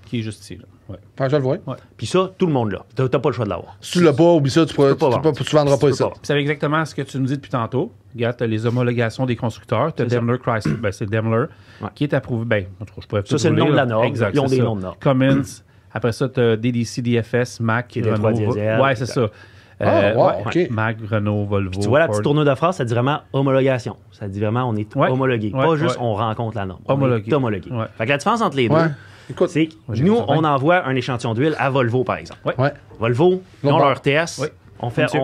Qui est juste ici. Là. Ouais. Enfin, je le vois. Puis ça, tout le monde l'a. T'as pas le choix de l'avoir. Si tu l'as pas, oublie ça, tu peux pas vendre. vendras Tu pas peux ça. pas. Puis c'est exactement ce que tu nous dis depuis tantôt. Regarde, tu as les homologations des constructeurs. Tu as C'est ça. Daimler Chrysler. Ben, c'est Daimler Ouais. qui est approuvé. Ben, je pourrais Ça, c'est le nom de la norme. Exact, Ils ont c'est des ça. noms de normes. Cummins. Après ça, tu as DDC, DFS, Mac, Qui est Détroit Renault. Diesel. Ouais, c'est ça. Ah, wow, ouais. OK. Mac, Renault, Volvo. Tu vois la Ford. petite tournure de phrase, ça dit vraiment homologation. Ça dit vraiment on est Ouais. homologué. Ouais, Pas juste ouais. on rencontre la norme. On Homologué. est homologué. Ouais. Fait que la différence entre les deux, Ouais. Écoute. c'est que j'ai nous, vu ça, on ouais. envoie un échantillon d'huile à Volvo, par exemple. Ouais. Volvo, ils ont Lombard. leur test. Oui. On fait, Monsieur.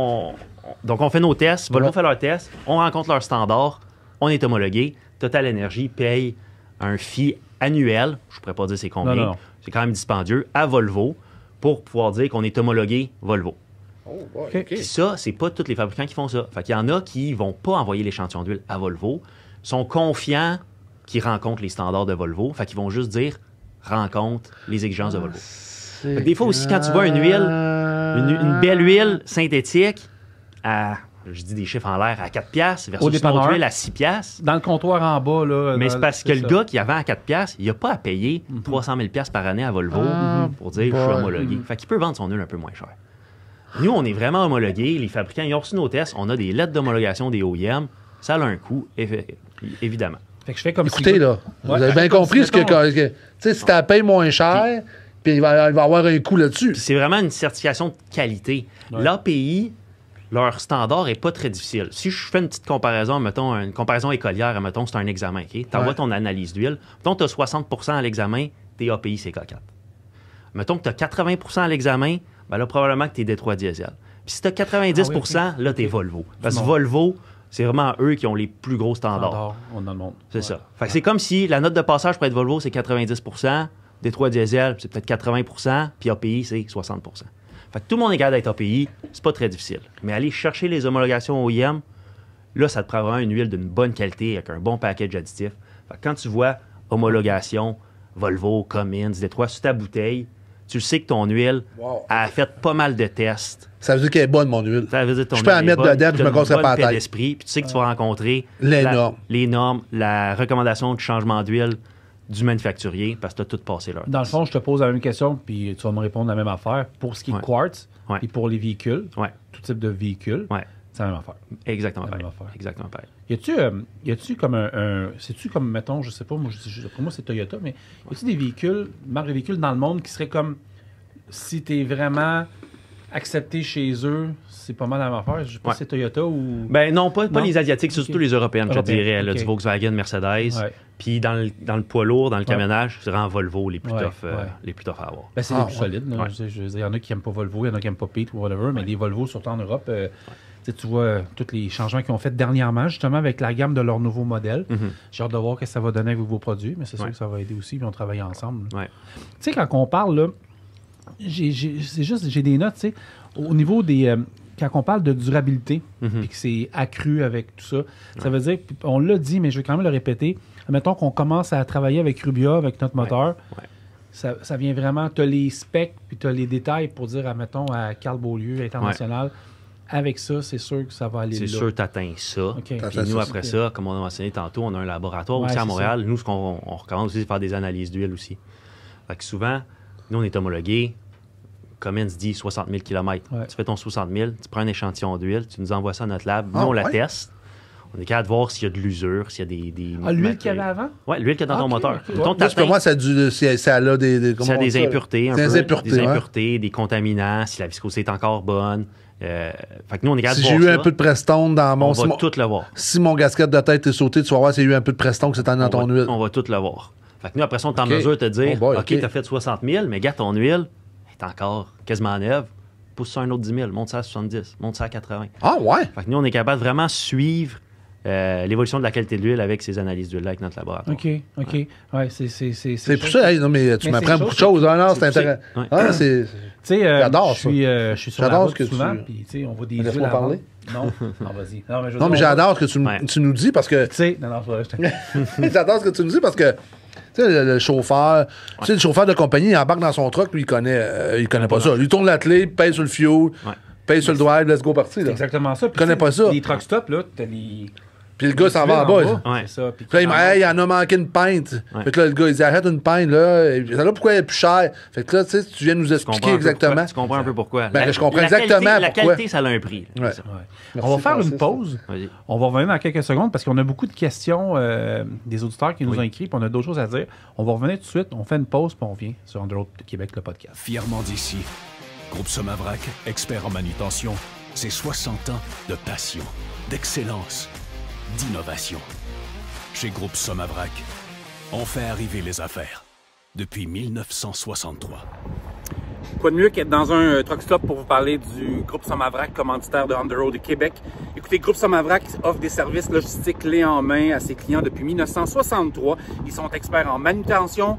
donc, on fait nos tests. Volvo Ouais. fait leur test. On rencontre leur standard. On est homologué. Total Energy paye un fee annuel. Je ne pourrais pas dire c'est combien. Non. C'est quand même dispendieux à Volvo pour pouvoir dire qu'on est homologué Volvo. Oh, ouais, OK. OK. Puis ça, c'est pas tous les fabricants qui font ça. Fait qu'il y en a qui vont pas envoyer l'échantillon d'huile à Volvo, sont confiants qu'ils rencontrent les standards de Volvo. Fait qu'ils vont juste dire rencontre les exigences de Volvo. Fait que des fois aussi, quand tu vois une huile, une belle huile synthétique à je dis des chiffres en l'air, à 4$ versus dépanneur, une autre huile à 6$. Dans le comptoir en bas, là. Mais c'est parce que le gars qui avait à 4$, il n'a pas à payer 300 000$ par année à Volvo pour dire je suis homologué. Fait qu'il peut vendre son huile un peu moins cher. Nous, on est vraiment homologués. Les fabricants, ils ont reçu nos tests. On a des lettres d'homologation des OEM. Ça a un coût, évidemment. Fait que je fais comme Écoutez, là, vous avez bien compris ce que... Tu sais, si tu la payes moins cher, puis il va avoir un coût là-dessus. C'est vraiment une certification de qualité. L'API, leur standard n'est pas très difficile. Si je fais une petite comparaison, mettons, une comparaison écolière, mettons, c'est un examen, OK? Tu envoies ton analyse d'huile. Mettons, tu as 60% à l'examen, tes API, c'est K4. Mettons que tu as 80% à l'examen, ben là, probablement que tu es Détroit Diesel. Puis si tu as 90%, là, tu es Volvo. Parce que Volvo, c'est vraiment eux qui ont les plus gros standards. Dans le monde. C'est ça. Fait que c'est comme si la note de passage pour être Volvo, c'est 90%, Détroit Diesel, c'est peut-être 80%, puis API, c'est 60%. Fait que tout le monde est capable d'être API, c'est pas très difficile. Mais aller chercher les homologations OEM, là, ça te prend vraiment une huile d'une bonne qualité avec un bon package additif. Fait que quand tu vois homologation, Volvo, Cummins, Détroit sur ta bouteille, tu sais que ton huile a fait pas mal de tests. Ça veut dire qu'elle est bonne, mon huile. Ça veut dire que ton je peux la mettre dedans et je me casserai pas la tête. Puis tu sais que tu vas rencontrer les normes, la recommandation de changement d'huile du manufacturier parce que tu as tout passé là. Dans le fond, je te pose la même question puis tu vas me répondre la même affaire. Pour ce qui est quartz et pour les véhicules, tout type de véhicules, c'est la même affaire. Exactement pareil. Exactement pareil. Y a-tu comme c'est-tu comme, mettons, je sais pas, pour moi c'est Toyota, mais y a-tu des véhicules, marques de véhicules dans le monde qui seraient comme, si tu es vraiment accepté chez eux, c'est pas mal la même affaire? Je sais pas si c'est Toyota ou... Ben non, pas les Asiatiques, c'est surtout les Européennes, je te dirais. Là, du Volkswagen, Mercedes. Puis dans le poids lourd, dans le camionnage, c'est vraiment Volvo les plus tough à avoir. Ben, c'est les plus solides. Il y en a qui n'aiment pas Volvo, il y en a qui n'aiment pas Pete ou whatever, mais les Volvo, surtout en Europe... tu vois tous les changements qu'ils ont fait dernièrement, justement, avec la gamme de leur nouveau modèle. J'ai hâte de voir ce que ça va donner avec vos produits, mais c'est sûr que ça va aider aussi, puis on travaille ensemble. Tu sais, quand on parle, là, j'ai des notes, tu sais, au niveau des... quand on parle de durabilité, puis que c'est accru avec tout ça, ça veut dire, on l'a dit, mais je vais quand même le répéter, admettons qu'on commence à travailler avec Rubia, avec notre moteur, ça vient vraiment, tu as les specs, puis tu as les détails pour dire, admettons, à Carl Beaulieu, international, avec ça, c'est sûr que ça va aller là. C'est sûr que tu atteins ça. Puis nous, après ça, comme on a mentionné tantôt, on a un laboratoire aussi à Montréal. Ça. Nous, ce qu'on recommande aussi, c'est de faire des analyses d'huile aussi. Fait que souvent, nous, on est homologués. Cummins dit 60 000 km. Tu fais ton 60 000, tu prends un échantillon d'huile, tu nous envoies ça à notre lab. Nous, on la teste. On est capable de voir s'il y a de l'usure, s'il y a des l'huile qu'il y avait avant? Oui, l'huile qu'il y a dans ton moteur. Parce que moi, ça a des impuretés, des impuretés, des contaminants, si la viscosité est encore bonne. Fait que nous, on est capable de voir j'ai eu un peu de Prestone dans mon... On va tout le voir. Si mon gasket de tête est sauté, tu vas voir s'il y a eu un peu de Prestone que c'est dans ton huile. On va tout le voir. Fait que nous, après ça, on est en mesure de te dire, OK, tu as fait 60 000, mais regarde, ton huile est encore quasiment neuve. Pousse ça un autre 10 000, monte ça à 70, monte ça à 80. Ah ouais? Fait que nous, on est capable de vraiment suivre l'évolution de la qualité de l'huile avec ces analyses d'huile avec notre laboratoire. OK. Ouais, c'est pour ça. Non, mais tu m'apprends beaucoup de choses. Non, c'est intéressant. Tu sais, j'adore ça. Je suis sur la route souvent, puis tu sais, on voit des huiles parler. Non, vas-y. Non, mais j'adore ce que tu nous dis parce que... Tu sais, j'adore ce que tu nous dis parce que tu sais, le chauffeur, tu sais, le chauffeur de compagnie, il embarque dans son truck, lui, il connaît pas ça. Lui, il tourne la clé, paye sur le fuel, paye sur le drive, let's go parti. C'est exactement ça. Il connaît pas ça. Les truck stops, là, t'as les... Puis le gars s'en va en bas. C'est ça. Puis là, il m'a dit, il en a manqué une pinte. Fait que là, le gars, il dit, arrête une pinte, là. Là, pourquoi elle est plus chère? Fait que là, tu sais, tu viens de nous expliquer exactement. Tu comprends un peu pourquoi. Ben, je comprends exactement pourquoi. La qualité, ça a un prix. On va faire une pause. On va revenir dans quelques secondes parce qu'on a beaucoup de questions des auditeurs qui nous ont écrit, puis on a d'autres choses à dire. On va revenir tout de suite. On fait une pause, puis on vient sur Underroad Québec, le podcast. Fièrement d'ici, Groupe Somavrac, expert en manutention, c'est 60 ans de passion, d'excellence, d'innovation. Chez Groupe Somavrac, on fait arriver les affaires depuis 1963. Quoi de mieux qu'être dans un truck stop pour vous parler du Groupe Somavrac, commanditaire de Underroad Québec. Écoutez, Groupe Somavrac offre des services logistiques clés en main à ses clients depuis 1963. Ils sont experts en manutention.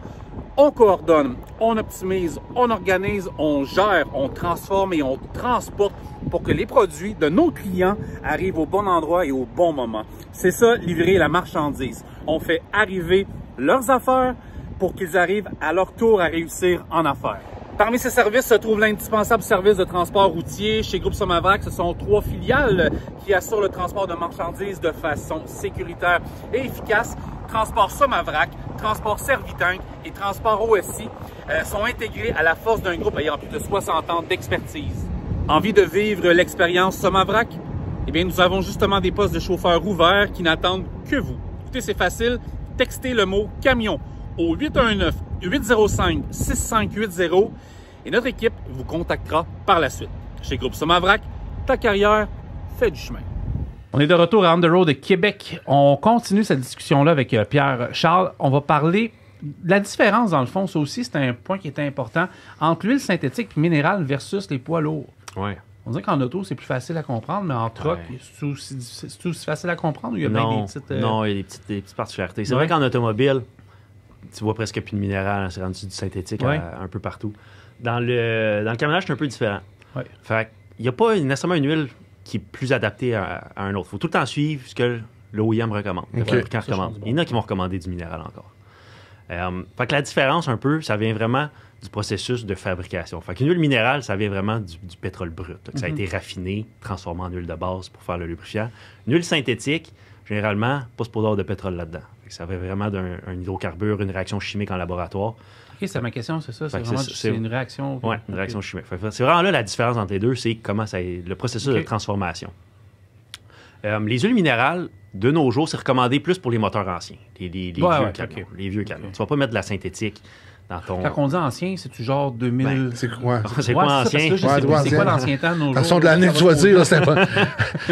On coordonne, on optimise, on organise, on gère, on transforme et on transporte pour que les produits de nos clients arrivent au bon endroit et au bon moment. C'est ça, livrer la marchandise. On fait arriver leurs affaires pour qu'ils arrivent à leur tour à réussir en affaires. Parmi ces services se trouve l'indispensable service de transport routier. Chez Groupe Somavrac, ce sont 3 filiales qui assure le transport de marchandises de façon sécuritaire et efficace. Transport Somavrac, Transport Servitank et Transport OSI sont intégrés à la force d'un groupe ayant plus de 60 ans d'expertise. Envie de vivre l'expérience Somavrac? Eh bien, nous avons justement des postes de chauffeurs ouverts qui n'attendent que vous. Écoutez, c'est facile. Textez le mot « camion » au 819-805-6580 et notre équipe vous contactera par la suite. Chez Groupe Somavrac, ta carrière fait du chemin. On est de retour à On the Road de Québec. On continue cette discussion-là avec Pierre Charles. On va parler de la différence, dans le fond. Ça aussi, c'est un point qui était important, entre l'huile synthétique et minérale versus les poids lourds. Ouais. On dirait qu'en auto, c'est plus facile à comprendre, mais en truck, c'est aussi facile à comprendre ou il y a bien des petites... Non, il y a des petites particularités. C'est vrai qu'en automobile, tu vois presque plus de minéral, hein, c'est rendu du synthétique un peu partout. Dans le camionnage, c'est un peu différent. Ouais. Fait il n'y a pas nécessairement une huile qui est plus adaptée à un autre. Il faut tout le temps suivre ce que l'OEM recommande, le fabricant recommande. Il y en a qui vont recommander du minéral encore. Fait que la différence, un peu, ça vient vraiment du processus de fabrication. Fait qu'une huile minérale, ça vient vraiment du pétrole brut. Ça a été raffiné, transformé en huile de base pour faire le lubrifiant. Une huile synthétique, généralement, pas supposé avoir de pétrole là-dedans. Fait que ça vient vraiment d'un hydrocarbure, une réaction chimique en laboratoire. OK, c'est ma question, c'est ça? C'est une réaction? Oui, une réaction chimique. C'est vraiment là la différence entre les deux, c'est comment le processus de transformation. Les huiles minérales, de nos jours, c'est recommandé plus pour les moteurs anciens, les vieux camions. Les vieux camions. Tu ne vas pas mettre de la synthétique dans ton... Quand on dit ancien, c'est toujours 2000... c'est quoi? C'est quoi ancien? C'est quoi l'ancien temps de nos jours? La façon de l'année que tu vas dire, c'est pas...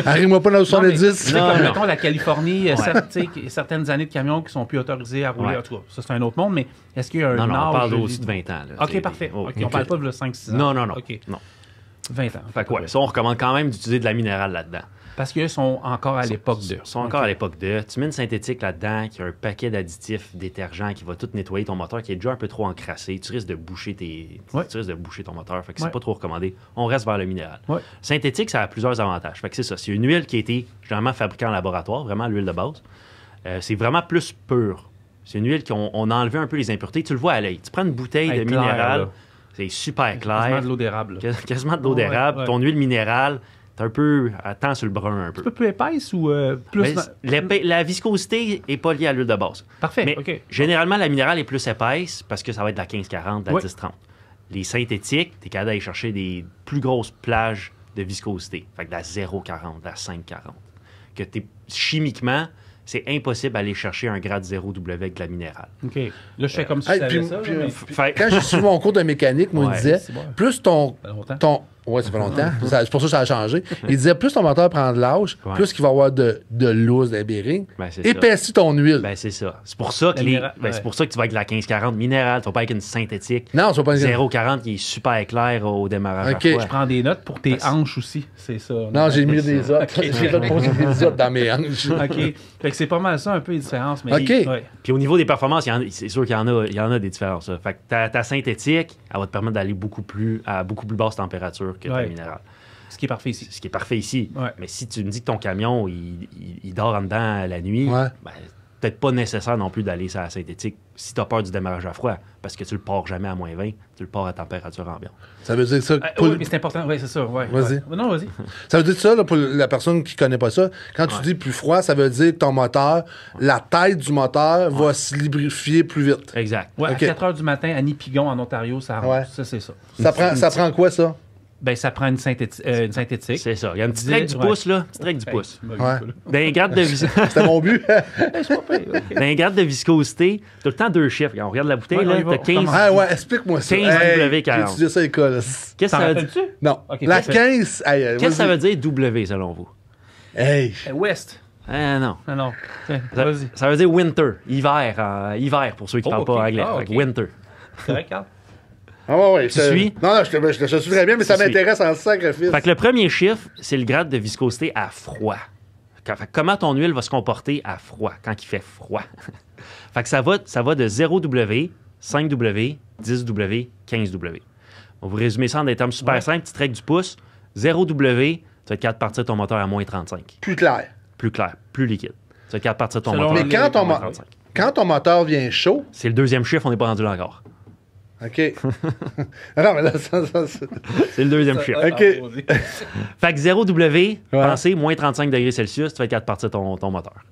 Arrive-moi pas dans le 70. C'est comme, mettons, la Californie, certaines années de camions qui sont plus autorisés à rouler. En tout cas, ça, c'est un autre monde, mais est-ce qu'il y a un âge... Non, on parle d'au-dessus de 20 ans. Là. OK, parfait. On ne parle pas de 5-6 Non. ans. OK. Non. 20 ans. Fait que ça, on recommande quand même d'utiliser de la minérale là-dedans. Parce qu'ils sont encore à l'époque de. Ils sont encore à l'époque de. Tu mets une synthétique là-dedans qui a un paquet d'additifs détergents qui va tout nettoyer ton moteur, qui est déjà un peu trop encrassé. Tu risques de boucher ton moteur. Fait que c'est pas trop recommandé. On reste vers le minéral. Synthétique, ça a plusieurs avantages. Fait que c'est ça. C'est une huile qui a été généralement fabriquée en laboratoire, vraiment l'huile de base. C'est vraiment plus pur. C'est une huile qu'on a enlevé un peu les impuretés. Tu le vois à l'œil. Tu prends une bouteille de minéral, c'est super clair. Quasiment de l'eau d'érable. Quasiment de l'eau d'érable. Ton huile minérale, t'es un peu attends sur le brun un peu. Un peu plus épaisse ou plus... La viscosité n'est pas liée à l'huile de base. Parfait. Mais généralement, la minérale est plus épaisse parce que ça va être de la 15-40, de la 10-30. Les synthétiques, t'es capable d'aller chercher des plus grosses plages de viscosité. Fait que de la 0,40, de la 5,40. Que chimiquement, c'est impossible d'aller chercher un grade 0W avec de la minérale. OK. Là, je fais comme si je savais ça. Quand j'ai suivi mon cours de mécanique, moi, il disait, plus ton... Oui, ça fait longtemps. C'est pour ça que ça a changé. Il disait, plus ton moteur prend de l'âge, plus qu'il va y avoir de loose dans les bearings. Épaissis ton huile. C'est ça. C'est pour ça que c'est pour ça que tu vas avec la 15-40 minérale. Tu vas pas avec une synthétique. Non, tu vas pas avec 0,40 qui est super clair au démarrage. Okay. Je prends des notes pour tes hanches aussi. C'est ça. Non, j'ai mis des autres. J'ai posé des autres dans mes hanches. OK. Fait que c'est pas mal ça, un peu les différences. Mais Puis au niveau des performances, c'est sûr qu'il y en a des différences. Fait que ta synthétique, elle va te permettre d'aller à beaucoup plus basse température que ta minérale. Ce qui est parfait ici. Ce qui est parfait ici. Mais si tu me dis que ton camion, il dort en dedans la nuit, peut-être pas nécessaire non plus d'aller sur la synthétique si tu as peur du démarrage à froid, parce que tu le pars jamais à moins 20, tu le pars à température ambiante. Ça veut dire ça... Oui, mais c'est important. Oui, c'est ça. Vas-y. Non, vas-y. Ça veut dire ça, là, pour la personne qui connaît pas ça, quand tu dis plus froid, ça veut dire que ton moteur, la tête du moteur va se lubrifier plus vite. Exact. À 4 h du matin, à Nipigon, en Ontario, ça c'est ça. Ça prend quoi, ça? Ben, ça prend une synthétique. C'est ça. Il y a une petite règle du pouce, là. Petite règle du pouce. Ouais. Dans les grades de viscosité. C'était mon but. Dans les grades de viscosité, tu as tout le temps deux chiffres. Quand on regarde la bouteille, là, tu as 15. Ah ouais, explique-moi ça. 15 W40. J'ai étudié ça à l'école. Qu'est-ce que ça veut dire? Non. La 15. Qu'est-ce que ça veut dire W selon vous? West. Non. Non. Vas-y. Ça veut dire winter. Hiver pour ceux qui ne parlent pas anglais. Winter. C'est vrai, Carl? Ah ouais, tu suis? Non, je te suis très bien, mais ça m'intéresse en sacrifice. Fait que le premier chiffre, c'est le grade de viscosité à froid. Comment ton huile va se comporter à froid, quand il fait froid. Fait que ça va de 0W, 5W, 10W, 15W. On va vous résumer ça en des termes super simples. Petite règle du pouce. 0W, tu vas être capable de partir ton moteur à moins 35. Plus clair. Plus clair, plus liquide. Tu vas être capable de partir ton moteur mais quand ton moteur vient chaud... C'est le deuxième chiffre, on n'est pas rendu là encore. OK. Non, mais là, C'est le deuxième chiffre. OK. Fait que 0W, pensez, moins 35 degrés Celsius, tu vas être capable de partir ton moteur.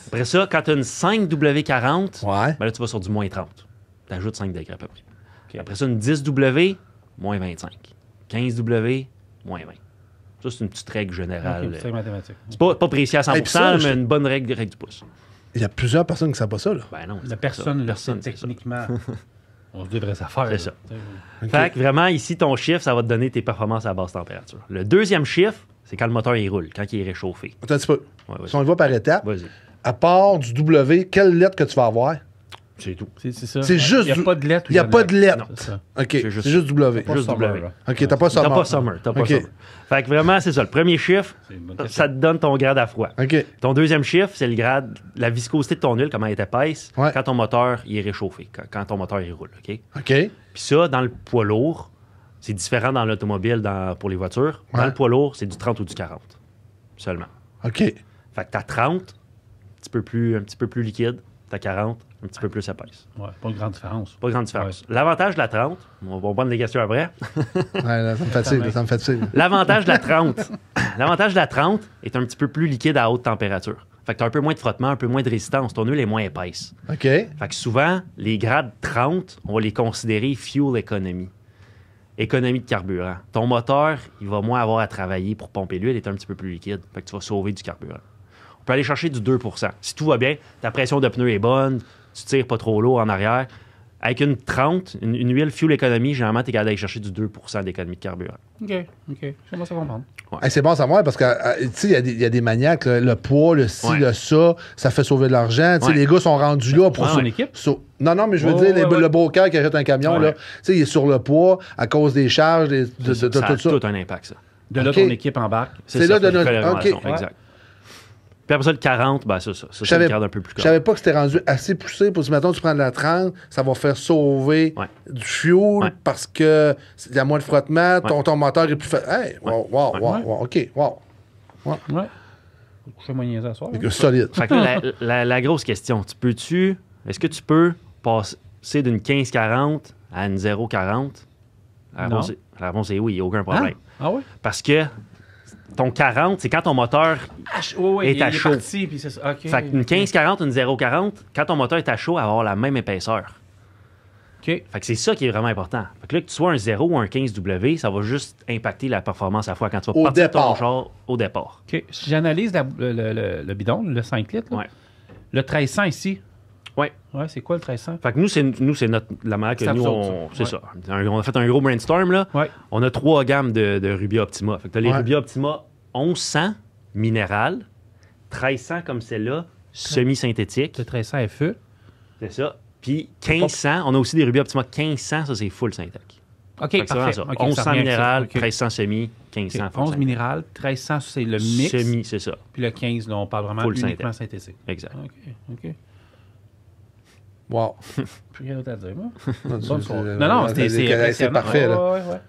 Après ça, quand tu as une 5W40, ben là, tu vas sur du moins 30. Tu ajoutes 5 degrés à peu près. Après ça, une 10W, moins 25. 15W, moins 20. Ça, c'est une petite règle générale. C'est mathématique. C'est pas précis à 100%, mais une bonne règle du pouce. Il y a plusieurs personnes qui ne savent pas ça, là. Ben non. La personne, techniquement, on devrait s'affaire. C'est ça. Fait que vraiment, ici, ton chiffre, ça va te donner tes performances à basse température. Le deuxième chiffre, c'est quand le moteur il roule, quand il est réchauffé. Attends un petit peu. Si on le voit par étapes, vas-y. À part du W, quelle lettre que tu vas avoir? C'est tout. C'est ça. C'est juste Il n'y a pas de lettre. Il n'y a pas de lettre. C'est ça. OK. C'est juste W. Juste W. OK, t'as pas Summer. T'as pas Summer. Fait que vraiment, c'est ça. Le premier chiffre, ça te donne ton grade à froid. OK. Ton deuxième chiffre, c'est le grade, la viscosité de ton huile, comment elle est épaisse, quand ton moteur il est réchauffé, quand ton moteur il roule. OK? Puis ça, dans le poids lourd, c'est différent dans l'automobile pour les voitures. Dans le poids lourd, c'est du 30 ou du 40 seulement. OK. Fait que t'as 30, un petit peu plus liquide. T'as 40, un petit peu plus épaisse. Ouais, pas de grande différence. Pas de grande différence. L'avantage de la 30, on va prendre des questions après. Là, ça me fatigue. L'avantage de la 30 est un petit peu plus liquide à haute température. Fait que t'as un peu moins de frottement, un peu moins de résistance. Ton huile est moins épaisse. OK. Fait que souvent, les grades 30, on va les considérer fuel economy. Économie de carburant. Ton moteur, il va moins avoir à travailler pour pomper l'huile, il est un petit peu plus liquide. Fait que tu vas sauver du carburant. On peut aller chercher du 2 %. Si tout va bien, ta pression de pneu est bonne, tu tires pas trop lourd en arrière. Avec une 30, une huile fuel economy, généralement, tu es capable d'aller chercher du 2 % d'économie de carburant. OK. Je commence à comprendre. Ouais. C'est bon à savoir parce que, il y a des maniaques, là, le poids, le ci, le ça fait sauver de l'argent. Les gars sont rendus là pour... son équipe? Non, mais je veux dire, le broker qui achète un camion, là, il est sur le poids à cause des charges, ça a tout un impact, ça. De là, ton équipe embarque. C'est là de notre... OK. Exact. Puis après ça, le 40, ben ça c'est une garde un peu plus Je savais pas que c'était rendu assez poussé pour si, mettons, tu prends de la 30, ça va faire sauver du fuel parce que il y a moins de frottement, ton moteur est plus fait. Hey, wow, OK, wow. Ouais. Coucher moyen à soir. Solide. Fait que là, la grosse question, est-ce que tu peux passer d'une 15-40 à une 0-40? La réponse est oui, il n'y a aucun problème. Ah oui? Parce que ton 40, c'est quand ton moteur est à chaud. Parti, puis c'est ça. Okay, fait qu'une 15-40, une 0-40, quand ton moteur est à chaud, elle va avoir la même épaisseur. OK. Fait que c'est ça qui est vraiment important. Fait que là, que tu sois un 0 ou un 15W, ça va juste impacter la performance à fois quand tu vas partir de ton char au départ. OK. Si j'analyse le bidon, le 5 litres, là, le 1300 ici. Ouais, c'est quoi le 1300? Fait que nous, c'est la marque que nous, c'est ça. On a fait un gros brainstorm, là. Ouais. On a 3 gammes de Rubia Optima. Fait que t'as les Rubia Optima 1100 minéral, 1300 comme celle-là, semi-synthétique. Le 1300 FE. C'est ça. Puis 1500, on a aussi des Rubia Optima 1500, ça c'est full synthétique. OK, parfait. Ça. 1100 minéral, 1300 semi, 1500 full 11 minéral, 1300 c'est le mix. Semi, c'est ça. Puis le 15, là, on parle vraiment full uniquement synthétique. Exact. OK. Wow. Plus rien d'autre à dire, moi. Non, c'est parfait. Là.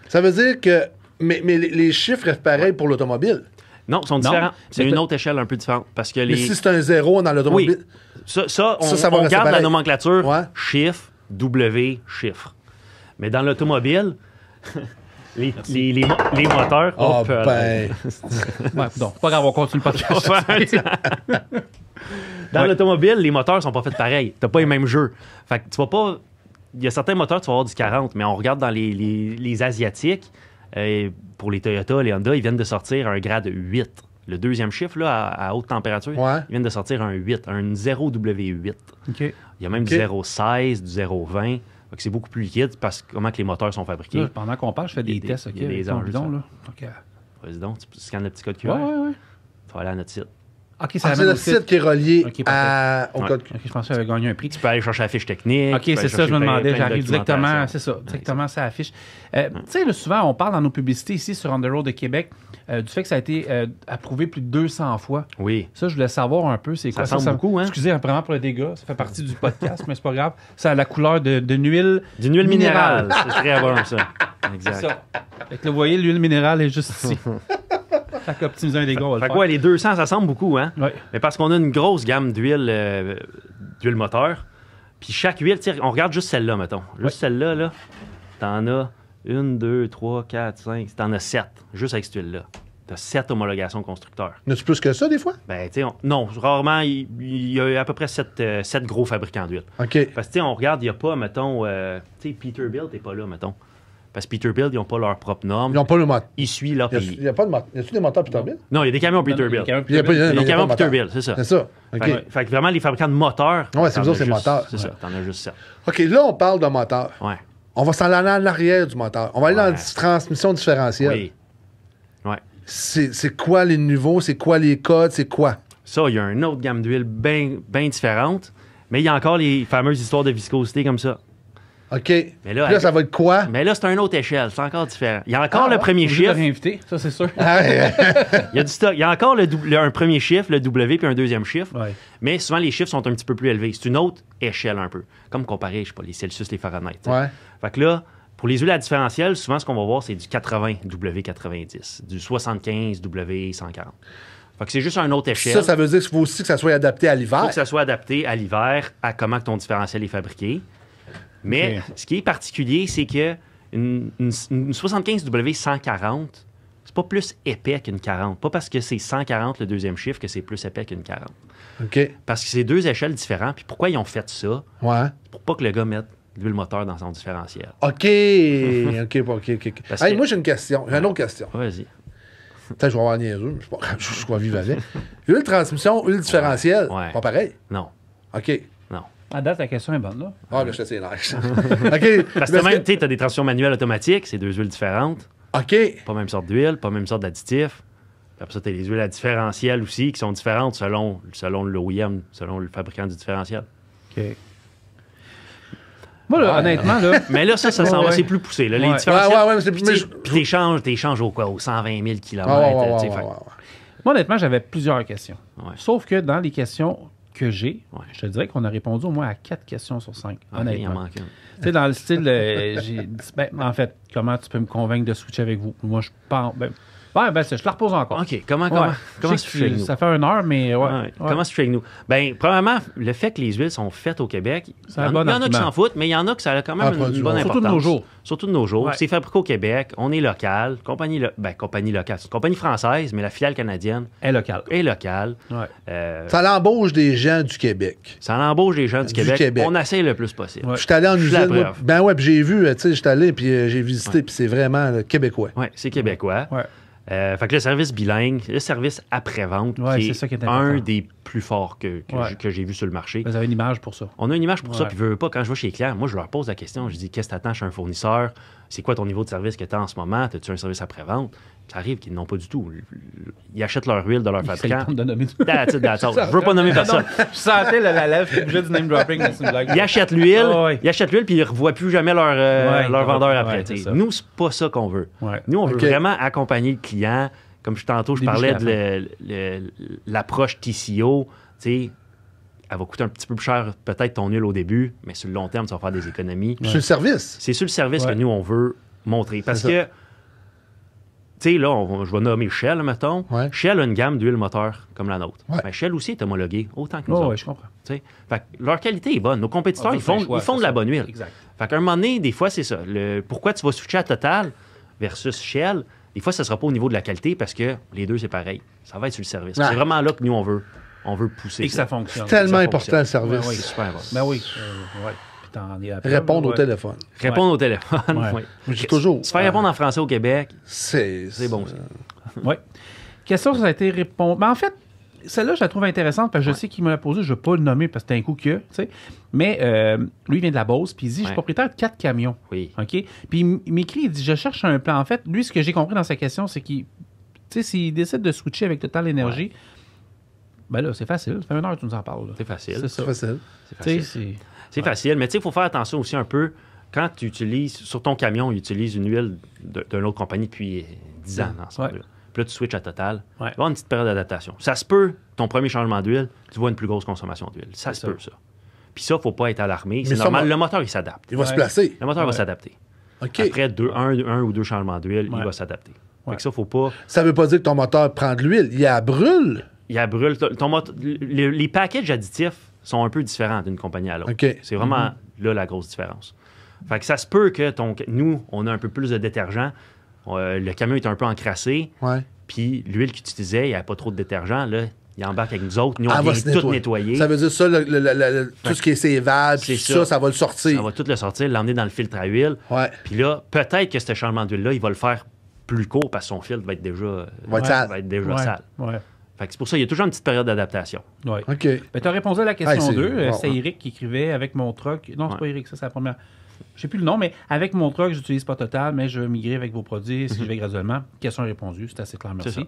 Ça veut dire que... Mais les chiffres restent pareils pour l'automobile? Non, ils sont différents. C'est une autre échelle un peu différente. Parce que mais si c'est un 0 dans l'automobile... Oui. On garde la nomenclature chiffre, W, chiffre. Mais dans l'automobile... les moteurs... Oh, ben... donc, pas grave, on continue le podcast. Dans l'automobile, les moteurs sont pas faits pareil. T'as pas les mêmes jeux. Fait que tu vas pas... Il y a certains moteurs, tu vas avoir du 40, mais on regarde dans les Asiatiques, pour les Toyota, les Honda, ils viennent de sortir un grade 8. Le deuxième chiffre, là, à haute température, ils viennent de sortir un 8, un 0W8. Okay. Il y a même du 0,16, du 0,20. C'est beaucoup plus liquide parce que comment que les moteurs sont fabriqués. Là, pendant qu'on parle, je fais des tests. Il y a des enjeux. Vas-y donc, tu scannes le petit code QR. Ouais. Tu vas aller à notre site. Okay, c'est le site qui est relié au code QR. Je pensais que j'avais gagné un prix. Tu peux aller chercher la fiche technique. OK, c'est ça, je me demandais. J'arrive directement, c'est ça, directement sur la fiche. Tu sais, souvent, on parle dans nos publicités ici sur On the Road de Québec du fait que ça a été approuvé plus de 200 fois. Oui. Ça, je voulais savoir un peu, c'est quoi ça? Ça semble beaucoup, hein? Excusez vraiment pour le dégât, ça fait partie du podcast, mais c'est pas grave. Ça a la couleur d'une huile... D'une huile minérale. C'est très bon, ça. Exact. C'est ça. Fait que là, vous voyez, l'huile minérale est juste ici. Fait qu'optimiser un dégât, on va le faire. Quoi, les 200, ça semble beaucoup, hein? Oui. Mais parce qu'on a une grosse gamme d'huile moteur, Puis chaque huile, on regarde juste celle-là, mettons. Juste celle-là, là, t'en as 1, 2, 3, 4, 5, t'en as 7, juste avec cette huile-là. T'as 7 homologations constructeurs. N'as-tu plus que ça, des fois? Ben, tu sais, non, rarement, il y a à peu près 7 gros fabricants d'huile. OK. Parce que, tu sais, on regarde, il n'y a pas, mettons, tu sais, Peterbilt n'est pas là, mettons. Parce que Peterbilt, ils n'ont pas leurs propres normes. Ils n'ont pas le moteur. Ils suivent leur pays. Il n'y a pas de moteur. Y a-tu des moteurs Peterbilt? Non, il y a des camions Peterbilt. Il y a pas Les camions de Peterbilt, c'est ça. C'est ça. OK. Fait que vraiment, les fabricants de moteurs. Ouais, c'est t'en vous as autres, c'est juste- moteurs. C'est ça, t'en as juste 7. OK, là, on parle de moteur. Ouais. On va s'en aller à l'arrière du moteur. On va aller dans Ouais. la transmission différentielle. Oui. Ouais. C'est quoi les niveaux? C'est quoi les codes? C'est quoi? Ça, il y a une autre gamme d'huile bien différente, mais il y a encore les fameuses histoires de viscosité comme ça. OK. Mais là, Puis là, ça va être quoi? Mais là, c'est une autre échelle, c'est encore différent. Il y a encore le premier Obligé de chiffre. réinviter, ça, c'est sûr. Ah ouais. Il y a du stock. Il y a encore un premier chiffre, le W, puis un deuxième chiffre. Ouais. Mais souvent, les chiffres sont un petit peu plus élevés. C'est une autre échelle un peu. Comme comparé, je sais pas, les Celsius, les Fahrenheit. t'sais. Ouais. Fait que là, pour les huiles à différentiel, souvent, ce qu'on va voir, c'est du 80 W90, du 75 W140. Fait que c'est juste une autre échelle. Ça veut dire qu'il faut aussi que ça soit adapté à Il faut l'hiver. que ça soit adapté à l'hiver, à comment que ton différentiel est fabriqué. Mais Ok. ce qui est particulier, c'est que une 75 W140, c'est pas plus épais qu'une 40. Pas parce que c'est 140 le deuxième chiffre que c'est plus épais qu'une 40. OK. Parce que c'est deux échelles différentes. Puis pourquoi ils ont fait ça? Ouais. Pour pas que le gars mette de l'huile moteur dans son différentiel. OK. OK. Parce Hey, que- moi, j'ai une question. J'ai une autre question. Vas-y. Peut-être que je vais avoir niaiseux, mais je sais pas. Je crois vivre avec. Huile transmission, huile différentielle. Ouais. Pas pareil. Non. OK. Non. À date, la question est bonne, là. Ah, là, je te sais, nice. OK. Parce que même, tu as des transmissions manuelles automatiques, c'est deux huiles différentes. OK. Pas même sorte d'huile, pas même sorte d'additif. Puis après ça, tu as les huiles à différentiel aussi qui sont différentes selon l'OEM, selon le fabricant du différentiel. OK. Moi, là, honnêtement, là... Mais là, ça s'en va, Ouais. c'est plus poussé. Là, les Ouais. différentiels. Ouais, mais c'est Puis plus- t'échanges au quoi? Aux 120 000 km. Ouais. Moi, honnêtement, j'avais plusieurs questions. Ouais. Sauf que dans les questions que j'ai, Ouais. je te dirais qu'on a répondu au moins à 4 questions sur 5, Il en honnêtement. manque une. Tu sais, dans le style, j'ai dit, ben, en fait, comment tu peux me convaincre de switcher avec vous? Moi, je pense... je la repose encore. OK. Comment Je sais se que fait avec nous? ça fait 1 heure, mais ouais. Ouais. Comment se fait avec nous? Ben, premièrement, le fait que les huiles sont faites au Québec, il C'est y un en bon a qui argument. s'en foutent, mais il y en a que ça a quand même Ah, une produit, bonne ouais. importance. Surtout de nos jours. Surtout de nos jours. Ouais. C'est fabriqué au Québec, on est local, compagnie locale. C'est une compagnie française, mais la filiale canadienne Elle locale. est locale. Ouais. Ça l'embauche des gens du Québec. Ça l'embauche des gens du Québec. Québec. On essaie le plus possible. Ouais. Je suis allé en Je suis la usine. moi, preuve. ben ouais, puis j'ai vu, tu sais, j'étais allé, puis j'ai visité, puis c'est vraiment québécois. Oui, c'est québécois. Ouais. Fait que le service bilingue, le service après-vente, Ouais, qui c'est est, ça qui est important. un des plus forts que Ouais. j'ai vu sur le marché. Vous avez une image pour ça. On a une image pour ça, Ouais. puis veux pas, quand je vais chez les clients, moi, je leur pose la question, je dis, qu'est-ce que t'attends chez un fournisseur? C'est quoi ton niveau de service que tu as en ce moment? As-tu un service après-vente? Ça arrive qu'ils n'ont pas du tout. Ils achètent leur huile de leur C'est le fabricant. temps de nommer. That's it, that's all. Je veux pas nommer personne. Je sentais la lèvre qui bougeait du name dropping, mais c'est une blague. Ils achètent l'huile, Ouais. puis ils ne revoient plus jamais leur vendeur après. ouais, c'est t'sais. ça. Nous, c'est pas ça qu'on veut. Ouais. Nous, on veut OK. vraiment accompagner le client. Comme tantôt, je Début parlais jusqu'à de l'approche TCO. Elle va coûter un petit peu plus cher peut-être ton huile au début, mais sur le long terme, tu vas faire des économies. C'est le service. C'est sur le service Ouais. que nous, on veut montrer. Parce C'est que, tu sais, là, je vais nommer Shell, mettons. Ouais. Shell a une gamme d'huile moteur comme la nôtre. Ouais. Mais Shell aussi est homologué, autant que nous Oh, autres. ouais, je comprends. Tu sais. Fait que leur qualité est bonne. Nos compétiteurs, Ah, ils c'est un font, choix, ils font c'est de la ça. bonne huile. Exact. Fait qu'à un moment donné, des fois, c'est ça. Pourquoi tu vas switcher à Total versus Shell, des fois, ça ne sera pas au niveau de la qualité parce que les deux, c'est pareil. Ça va être sur le service. Ouais. C'est vraiment là que nous, on veut pousser. Et que ça fonctionne. Tellement ça important le fonctionne. service. Ouais, C'est super bon. Ben oui. Ouais. Puis t'en es après, Répondre au ouais. téléphone. Répondre au téléphone. Ouais. oui. Je dis toujours. Se faire répondre en français au Québec, C'est bon, ça. Oui. Question, ça a été répondu. Mais en fait, celle-là, je la trouve intéressante parce que je sais qu'il me l'a posée. Je ne vais pas le nommer parce que c'est un coup que, tu sais. Mais lui, il vient de la Beauce, puis il dit je suis Ouais. propriétaire de 4 camions. Oui. OK? Puis il m'écrit, il dit je cherche un plan. En fait, lui, ce que j'ai compris dans sa question, c'est qu'il, tu sais, s'il décide de switcher avec Total Énergie, ben là, c'est facile. Ça fait 1 heure que tu nous en parles. là. C'est facile. C'est ça. C'est facile. C'est Tu sais, facile. c'est. C'est facile, mais tu sais, il faut faire attention aussi un peu. Quand tu utilises, sur ton camion, il utilise une huile d'une autre compagnie depuis 10 ans dans ce Ouais. là. Puis là, tu switches à Total. Ouais. Il va y avoir une petite période d'adaptation. Ça se peut, ton premier changement d'huile, tu vois une plus grosse consommation d'huile. Ça se ça. peut, ça. Puis ça, il ne faut pas être alarmé. C'est ça, normal. moi- Le moteur, il s'adapte. Il va Ouais. se placer. Le moteur va Ouais. s'adapter. OK. Après un ou deux changements d'huile, Ouais. il va s'adapter. Ouais. Fait que ça, faut pas. Ça veut pas dire que ton moteur prend de l'huile. Il y a brûle. Il y a brûle. Les packages additifs sont un peu différents d'une compagnie à l'autre. OK. C'est vraiment là la grosse différence. Fait que ça se peut que nous, on a un peu plus de détergent. Le camion est un peu encrassé. Ouais. Puis l'huile qu'il utilisait, il n'y avait pas trop de détergent. Là, il embarque avec nous autres. Nous, on va vient se tout nettoyer. Ça veut dire ça, tout ce qui est sévable, C'est ça va le sortir. Ça va tout le sortir, l'emmener dans le filtre à huile. Ouais. Puis là, peut-être que ce changement d'huile-là, il va le faire plus court parce que son filtre va être déjà, sale. va être déjà sale. Ouais. Fait que c'est pour ça qu'il y a toujours une petite période d'adaptation. Ouais. OK. Ben, tu as répondu à la question c'est 2. bon, C'est Eric qui écrivait avec mon truck. Non, c'est pas Eric, ça, c'est la première. Je sais plus le nom, mais avec mon truck, j'utilise pas Total, mais je veux migrer avec vos produits si je vais graduellement. Question répondue, c'est assez clair, merci.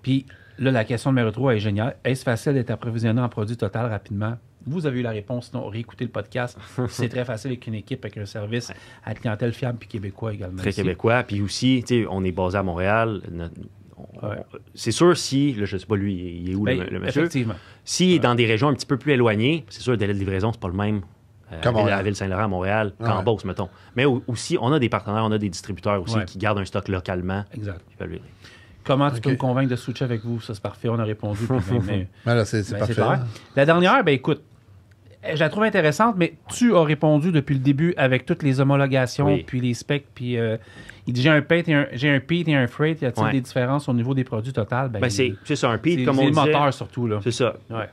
Puis là, la question numéro 3 est géniale. Est-ce facile d'être approvisionné en produits Total rapidement? Vous avez eu la réponse, sinon réécoutez le podcast. C'est très facile avec une équipe, avec un service à la clientèle fiable puis québécois également. Très ici. québécois. Puis aussi, tu sais, on est basé à Montréal. C'est sûr si, là, je sais pas lui, il est où Ben, le monsieur? Effectivement. S'il est dans des régions un petit peu plus éloignées, c'est sûr le délai de livraison, c'est pas le même à Ville-Saint-Laurent, à Montréal, qu'en Beauce, mettons. Mais aussi, on a des partenaires, on a des distributeurs aussi qui gardent un stock localement. Exact. Qui peuvent livrer. Comment tu peux me convaincre de switcher avec vous? Ça, c'est parfait. On a répondu. Mais Là, c'est parfait. clair. La dernière, ben écoute, je la trouve intéressante, mais tu as répondu depuis le début avec toutes les homologations, puis les specs, puis il dit j'ai un PET et un freight. Y a-t-il des différences au niveau des produits Total? Ben, c'est ça, un PET, comme on disait. C'est le moteur surtout, là. C'est ça. Ouais.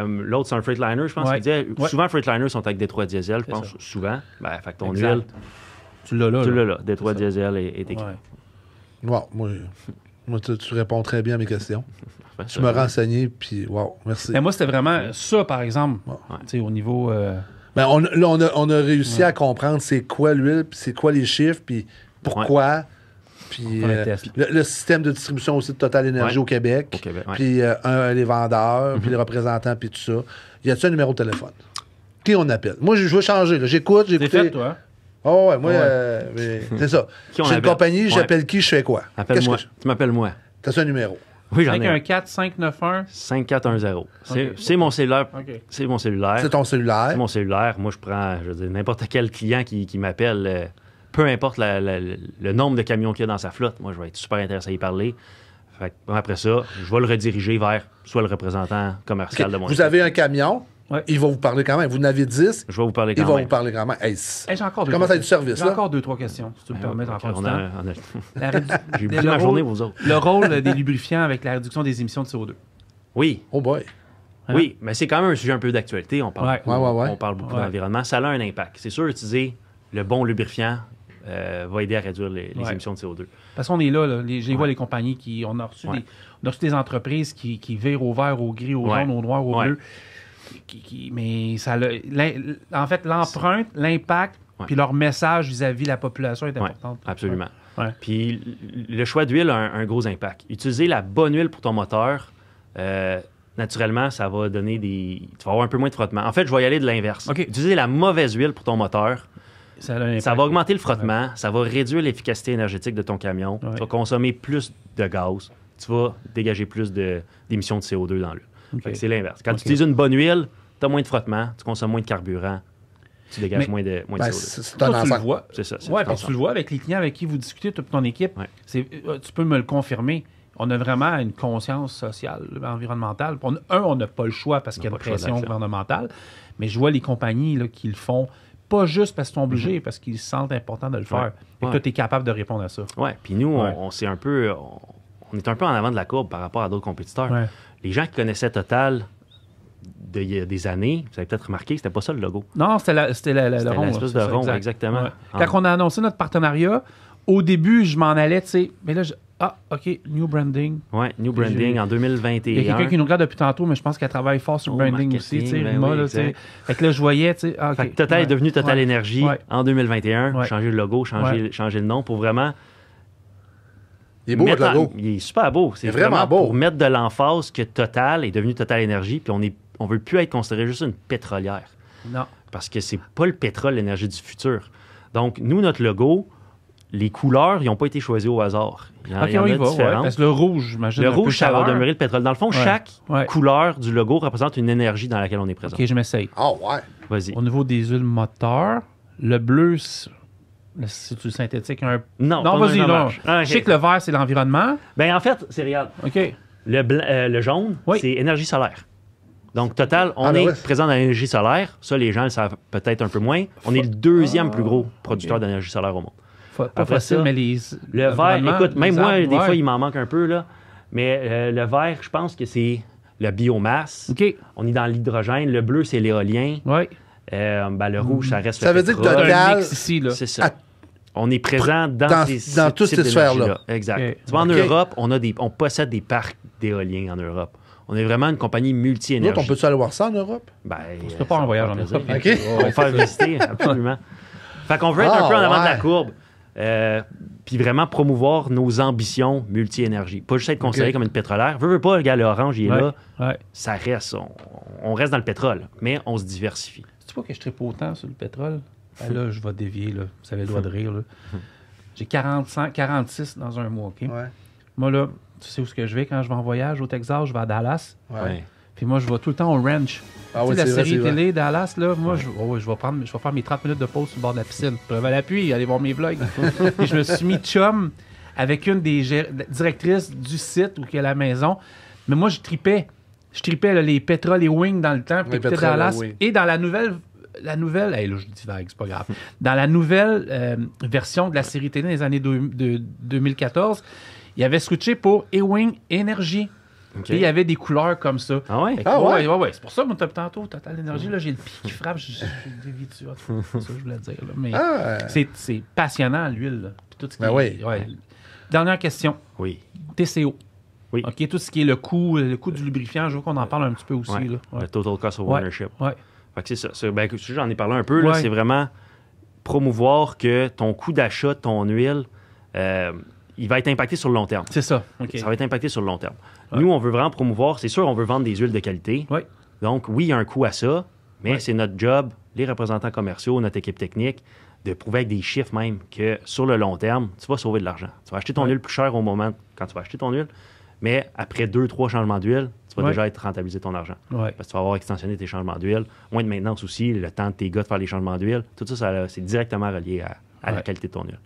L'autre, c'est un Freightliner, je pense qu'il disait. Souvent, Freightliners sont avec Détroit Diesel, je pense. Souvent. Ben, fait que ton huile... Tu l'as là. Tu l'as là. Détroit Diesel est écrit. Wow, moi tu réponds très bien à mes questions. Je me renseignais, puis wow, merci. Mais moi, c'était vraiment ça, par exemple, au niveau... Ben, on a réussi à comprendre c'est quoi l'huile, puis c'est quoi les chiffres, puis pourquoi. Puis le système de distribution aussi de Total Énergie au Québec. Puis les vendeurs, puis les représentants, puis tout ça. Y a-t-il un numéro de téléphone? Qui on appelle? Moi, je veux changer. J'écoute, j'ai écouté. C'est fait, toi? Oh, ouais, moi, c'est ça. J'ai une compagnie, j'appelle qui, je fais quoi? Appelle-moi. Tu m'appelles moi. T'as un numéro? Oui, j'en ai. 514-591. 5410. C'est mon cellulaire. C'est mon cellulaire. C'est ton cellulaire. C'est mon cellulaire. Moi, je prends, n'importe quel client qui m'appelle, peu importe le nombre de camions qu'il y a dans sa flotte. Moi, je vais être super intéressé à y parler. Fait que, après ça, je vais le rediriger vers soit le représentant commercial de mon Vous avez un camion. Il va vous parler quand même. Vous en avez 10. Je vais vous parler quand même. Il va vous parler quand même. Hey, j'ai encore comment ça du service, j'ai là? encore 2-3 questions, si tu me permets encore du temps. J'ai oublié ma journée, vous autres. Le rôle des lubrifiants avec la réduction des émissions de CO2. Oui. Oh boy. Oui, mais c'est quand même un sujet un peu d'actualité. On parle on parle beaucoup d'environnement. Ça a un impact. C'est sûr, utiliser le bon lubrifiant va aider à réduire les émissions de CO2. Parce qu'on est là, je les vois, les compagnies qui... On a reçu des entreprises qui virent au vert, au gris, au jaune, au noir, au bleu. Mais ça en fait, l'empreinte, l'impact, puis leur message vis-à-vis de la population est important. Absolument. Puis le choix d'huile a un gros impact. Utiliser la bonne huile pour ton moteur, naturellement, ça va donner tu vas avoir un peu moins de frottement. En fait, je vais y aller de l'inverse. Utiliser la mauvaise huile pour ton moteur, ça va augmenter le frottement, ça va réduire l'efficacité énergétique de ton camion, tu vas consommer plus de gaz, tu vas dégager plus d'émissions de CO2 dans l'huile. C'est l'inverse. Quand tu utilises une bonne huile, tu as moins de frottement, tu consommes moins de carburant, tu dégages moins de CO2. C'est un ensemble. C'est ça. Oui, parce que tu le vois avec les clients avec qui vous discutez, toute ton équipe, tu peux me le confirmer. On a vraiment une conscience sociale, environnementale. On n'a pas le choix parce qu'il y a une pression gouvernementale, mais je vois les compagnies là, qui le font, pas juste parce qu'ils sont obligés, parce qu'ils se sentent important de le faire. Et toi, tu es capable de répondre à ça. Oui, puis nous, on est un peu en avant de la courbe par rapport à d'autres compétiteurs. Les gens qui connaissaient Total il y a des années, vous avez peut-être remarqué, c'était pas ça le logo. Non, c'était le rond. L'espèce de rond, exactement. Quand on a annoncé notre partenariat, au début, je m'en allais, tu sais, mais là, OK, new branding. Oui, new branding en 2021. Il y a quelqu'un qui nous regarde depuis tantôt, mais je pense qu'elle travaille fort sur le branding aussi, tu sais, Rima, là, tu sais. Fait que là, je voyais, tu sais, fait que Total est devenu Total Énergie en 2021, changer le logo, changer le nom pour vraiment... Il est beau, votre logo. Il est super beau. C'est vraiment beau. Pour mettre de l'emphase que Total est devenu Total Énergie, puis on veut plus être considéré juste une pétrolière. Non. Parce que c'est pas le pétrole, l'énergie du futur. Donc, nous, notre logo, les couleurs, ils n'ont pas été choisis au hasard. Il y en a différentes. Parce que le rouge, j'imagine. Le rouge, ça va demeurer le pétrole. Dans le fond, chaque couleur du logo représente une énergie dans laquelle on est présent. OK, je m'essaye. Vas-y. Au niveau des huiles moteurs, le bleu, c'est-tu synthétique? Non, vas-y, non. Je sais que le vert, c'est l'environnement. Ben en fait, c'est regarde. OK. Le jaune, c'est énergie solaire. Donc, total, on est présent dans l'énergie solaire. Ça, les gens le savent peut-être un peu moins. On est le deuxième plus gros producteur d'énergie solaire au monde. Pas facile, mais le verre, écoute, même moi, des fois, il m'en manque un peu, là. Mais le vert, je pense que c'est la biomasse. OK. On est dans l'hydrogène. Le bleu, c'est l'éolien. Oui. Le rouge, ça reste ça le veut dire que pétrole. Total, ici, là. C'est ça. On est présent dans toutes ces sphères-là. Exact. Okay. Tu vois, en Europe, on possède des parcs d'éoliens en Europe. On est vraiment une compagnie multi-énergie. Nous, on peut-tu aller voir ça en Europe? Ben, on peut pas en voyage en Europe. OK. On va faire visiter, absolument. Fait qu'on veut être un peu en avant de la courbe. Puis vraiment promouvoir nos ambitions multi-énergie. Pas juste être considéré comme une pétrolière. Veux pas, le gars, l'orange, il est là. Ouais. Ça reste. On reste dans le pétrole, mais on se diversifie. C'est pas que je tripe autant sur le pétrole? Ben là, je vais dévier, là. Vous avez le droit de rire, là. J'ai 46 dans un mois, OK? Ouais. Moi, là, tu sais où est-ce que je vais quand je vais en voyage au Texas? Je vais à Dallas. Ouais. Puis moi, je vais tout le temps au ranch. Ah Tu oui, sais, la c'est série vrai. télé Dallas, là, moi, je vais faire mes 30 minutes de pause sur le bord de la piscine. Je vais à l'appui, aller voir mes vlogs. Puis je me suis mis chum avec une des directrices du site où il y a la maison. Mais moi, je tripais. Là, les pétroles, les wings dans le temps. Puis j'écoutais Dallas. oui. Et dans la nouvelle... hey, là, je dis vague, c'est pas grave. Dans la nouvelle version de la série télé des années 2014, il avait switché pour E-Wing Énergie. Okay. Et il y avait des couleurs comme ça. Ah ouais? Ouais. C'est pour ça, mon tantôt, Total Énergie, là, j'ai le pied qui frappe, j'ai dévié dessus. C'est ça que je voulais dire. Là. Mais c'est passionnant, l'huile. Là. Puis tout ce qui est. Dernière question. Oui. TCO. Oui. OK, tout ce qui est le coût du lubrifiant, je veux qu'on en parle un petit peu aussi. Ouais. Là. Le Total Cost of Ownership. Ouais. Fait que c'est ça. J'en ai parlé un peu. Là, c'est vraiment promouvoir que ton coût d'achat de ton huile, il va être impacté sur le long terme. C'est ça. OK. Ça va être impacté sur le long terme. Ouais. Nous, on veut vraiment promouvoir. C'est sûr, on veut vendre des huiles de qualité. Oui. Donc, oui, il y a un coût à ça, mais c'est notre job, les représentants commerciaux, notre équipe technique, de prouver avec des chiffres même que sur le long terme, tu vas sauver de l'argent. Tu vas acheter ton huile plus cher au moment quand tu vas acheter ton huile, mais après 2-3 changements d'huile, tu vas déjà être rentabilisé ton argent. Ouais. Parce que tu vas avoir extensionné tes changements d'huile, moins de maintenance aussi, le temps de tes gars de faire les changements d'huile. Tout ça, c'est directement relié à la qualité de ton huile.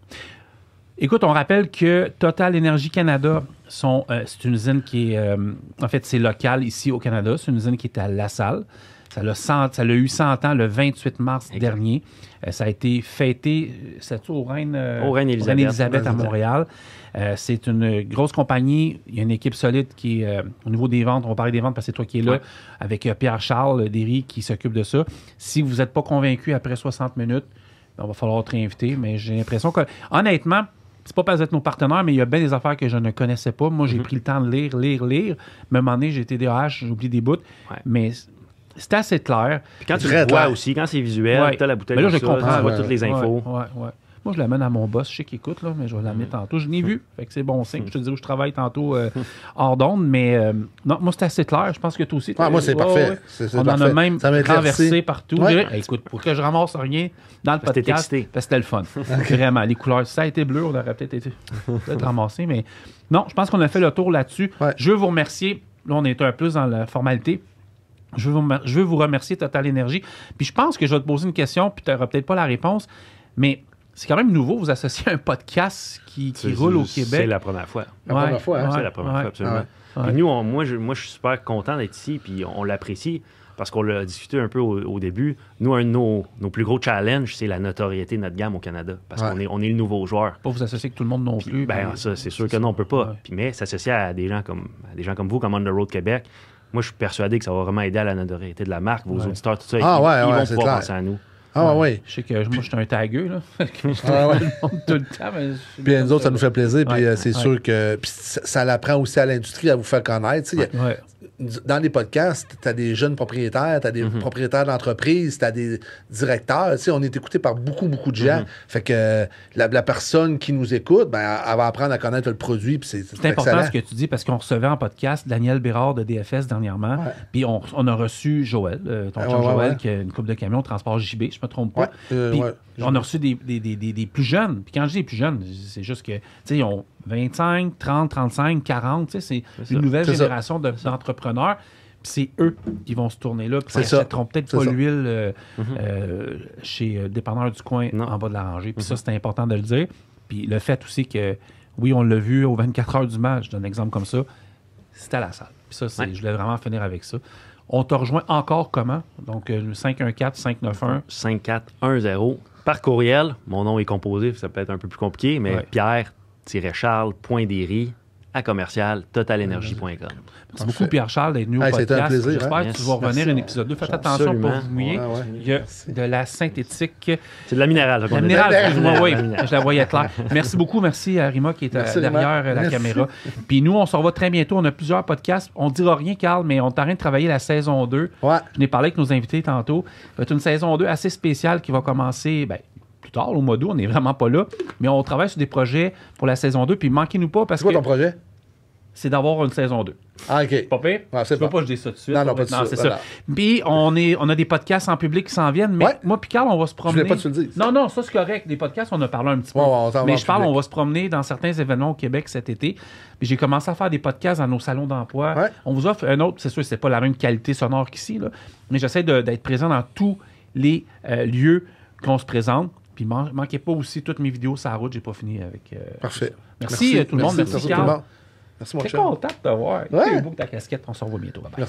Écoute, on rappelle que Total Énergie Canada, c'est une usine qui est... en fait, c'est local ici au Canada. C'est une usine qui est à La Salle. Ça a eu 100 ans le 28 mars dernier. Ça a été fêté, c'est au Reine Élisabeth à Montréal. C'est une grosse compagnie. Il y a une équipe solide qui est au niveau des ventes. On va parler des ventes parce que c'est toi qui es là, avec Pierre-Charles Derry qui s'occupe de ça. Si vous n'êtes pas convaincu après 60 minutes, il va falloir te réinviter. Mais j'ai l'impression que, honnêtement, c'est pas parce que vous êtes nos partenaires, mais il y a bien des affaires que je ne connaissais pas. Moi, j'ai pris le temps de lire. Même à un moment donné, j'ai été DAH, j'ai oublié des bouts. Ouais. Mais c'est assez clair. Puis quand tu le vois aussi, quand c'est visuel, tu as la bouteille mais là, de je comprends. tu vois toutes les infos. Ouais. Moi, je l'amène à mon boss. Je sais qu'il écoute, là, mais je vais l'amener tantôt. Je l'ai vu. Fait que c'est bon signe. Je te dis où je travaille tantôt hors d'onde. Mais non, moi, c'est assez clair. Je pense que toi aussi. Moi, c'est parfait. On en a même renversé partout. Écoute, pour que je ramasse rien dans le podcast, parce que c'était le fun. Vraiment. Les couleurs, si ça a été bleu, on aurait peut-être ramassé. Mais non, je pense qu'on a fait le tour là-dessus. Ouais. Je veux vous remercier. Là, on est un peu dans la formalité. Je veux vous remercier, Total Énergie. Puis je pense que je vais te poser une question, puis tu n'auras peut-être pas la réponse, mais c'est quand même nouveau, vous associez un podcast qui roule au Québec. C'est la première fois. C'est la première fois, absolument. Puis nous, moi, je suis super content d'être ici, puis on l'apprécie, parce qu'on l'a discuté un peu au début. Nous, un de nos plus gros challenges, c'est la notoriété de notre gamme au Canada, parce qu'on est le nouveau joueur. Pas vous associer avec tout le monde non plus. Ça, c'est sûr que non, on ne peut pas. Puis, mais s'associer à des gens comme vous, comme On The Road Québec, moi, je suis persuadé que ça va vraiment aider à la notoriété de la marque, vos auditeurs, tout ça. Ils vont pouvoir penser à nous. Oui. Je sais que moi, je suis un tagueux, là. Tout le temps. Puis nous autres, ça nous fait plaisir. Puis c'est sûr que ça l'apprend aussi à l'industrie à vous faire connaître. Dans les podcasts, tu as des jeunes propriétaires, tu as des propriétaires d'entreprises, tu as des directeurs. On est écouté par beaucoup, beaucoup de gens. Fait que la personne qui nous écoute, elle va apprendre à connaître le produit. C'est important ce que tu dis parce qu'on recevait en podcast Daniel Bérard de DFS dernièrement. Puis on a reçu Joël, ton chum Joël, qui a une couple de camions, Transport JB, je me trompe pas. Puis on a reçu des plus jeunes. Puis quand je dis plus jeunes, c'est juste que, ils ont 25, 30, 35, 40. C'est une nouvelle génération d'entrepreneurs. Puis c'est eux qui vont se tourner là. Puis ils n'achèteront peut-être pas l'huile chez Dépanneur du coin en bas de la rangée. Puis ça, c'est important de le dire. Puis le fait aussi que, oui, on l'a vu aux 24 heures du match, je donne un exemple comme ça, c'était à la salle. Puis ça, je voulais vraiment finir avec ça. On te rejoint encore comment? Donc, 514-591. 5410 par courriel. Mon nom est composé, ça peut être un peu plus compliqué, mais Pierre-Charles.Derry@commercial-totalenergie.com. Merci beaucoup, Pierre-Charles, d'être venu au C'était podcast. un plaisir. J'espère que tu vas revenir à un épisode 2. Faites attention pour vous mouiller. Ouais. Il y a de la synthétique. C'est de la minérale. La minérale, excuse-moi, oui. Je la voyais claire. Merci beaucoup. Merci à Rima qui est derrière la caméra. Puis nous, on se revoit très bientôt. On a plusieurs podcasts. On ne dira rien, Carl, mais on est en train de travailler la saison 2. Ouais. Je n'ai parlé avec nos invités tantôt. C'est une saison 2 assez spéciale qui va commencer plus tard, au mois d'août. On n'est vraiment pas là. Mais on travaille sur des projets pour la saison 2. Puis manquez-nous pas parce C'est quoi que ton projet? c'est d'avoir une saison 2. Ah, OK. Pas pire? Ouais, Je ne veux pas que je dise ça tout de suite. Non, pas tout de suite. c'est ça. Puis, on a des podcasts en public qui s'en viennent, mais Ouais. moi puis Carl, on va se promener. Je voulais pas que tu le dises. Non, ça, c'est correct. Des podcasts, on a parlé un petit peu. Ouais, on s'en va mais en je parle, public. on va se promener dans certains événements au Québec cet été. Puis, j'ai commencé à faire des podcasts dans nos salons d'emploi. Ouais. On vous offre un autre, c'est sûr, c'est pas la même qualité sonore qu'ici, là, mais j'essaie d'être présent dans tous les lieux qu'on se présente. Puis, manquez pas aussi toutes mes vidéos sur la route. J'ai pas fini avec. Parfait. Merci tout le monde. Merci, tout le Carl. monde. Merci, mon Très cher. content de te voir. Ouais. C'est beau que ta casquette. On se revoit bientôt. Bye bye.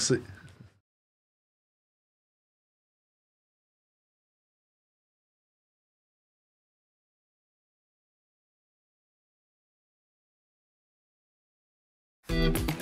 Merci.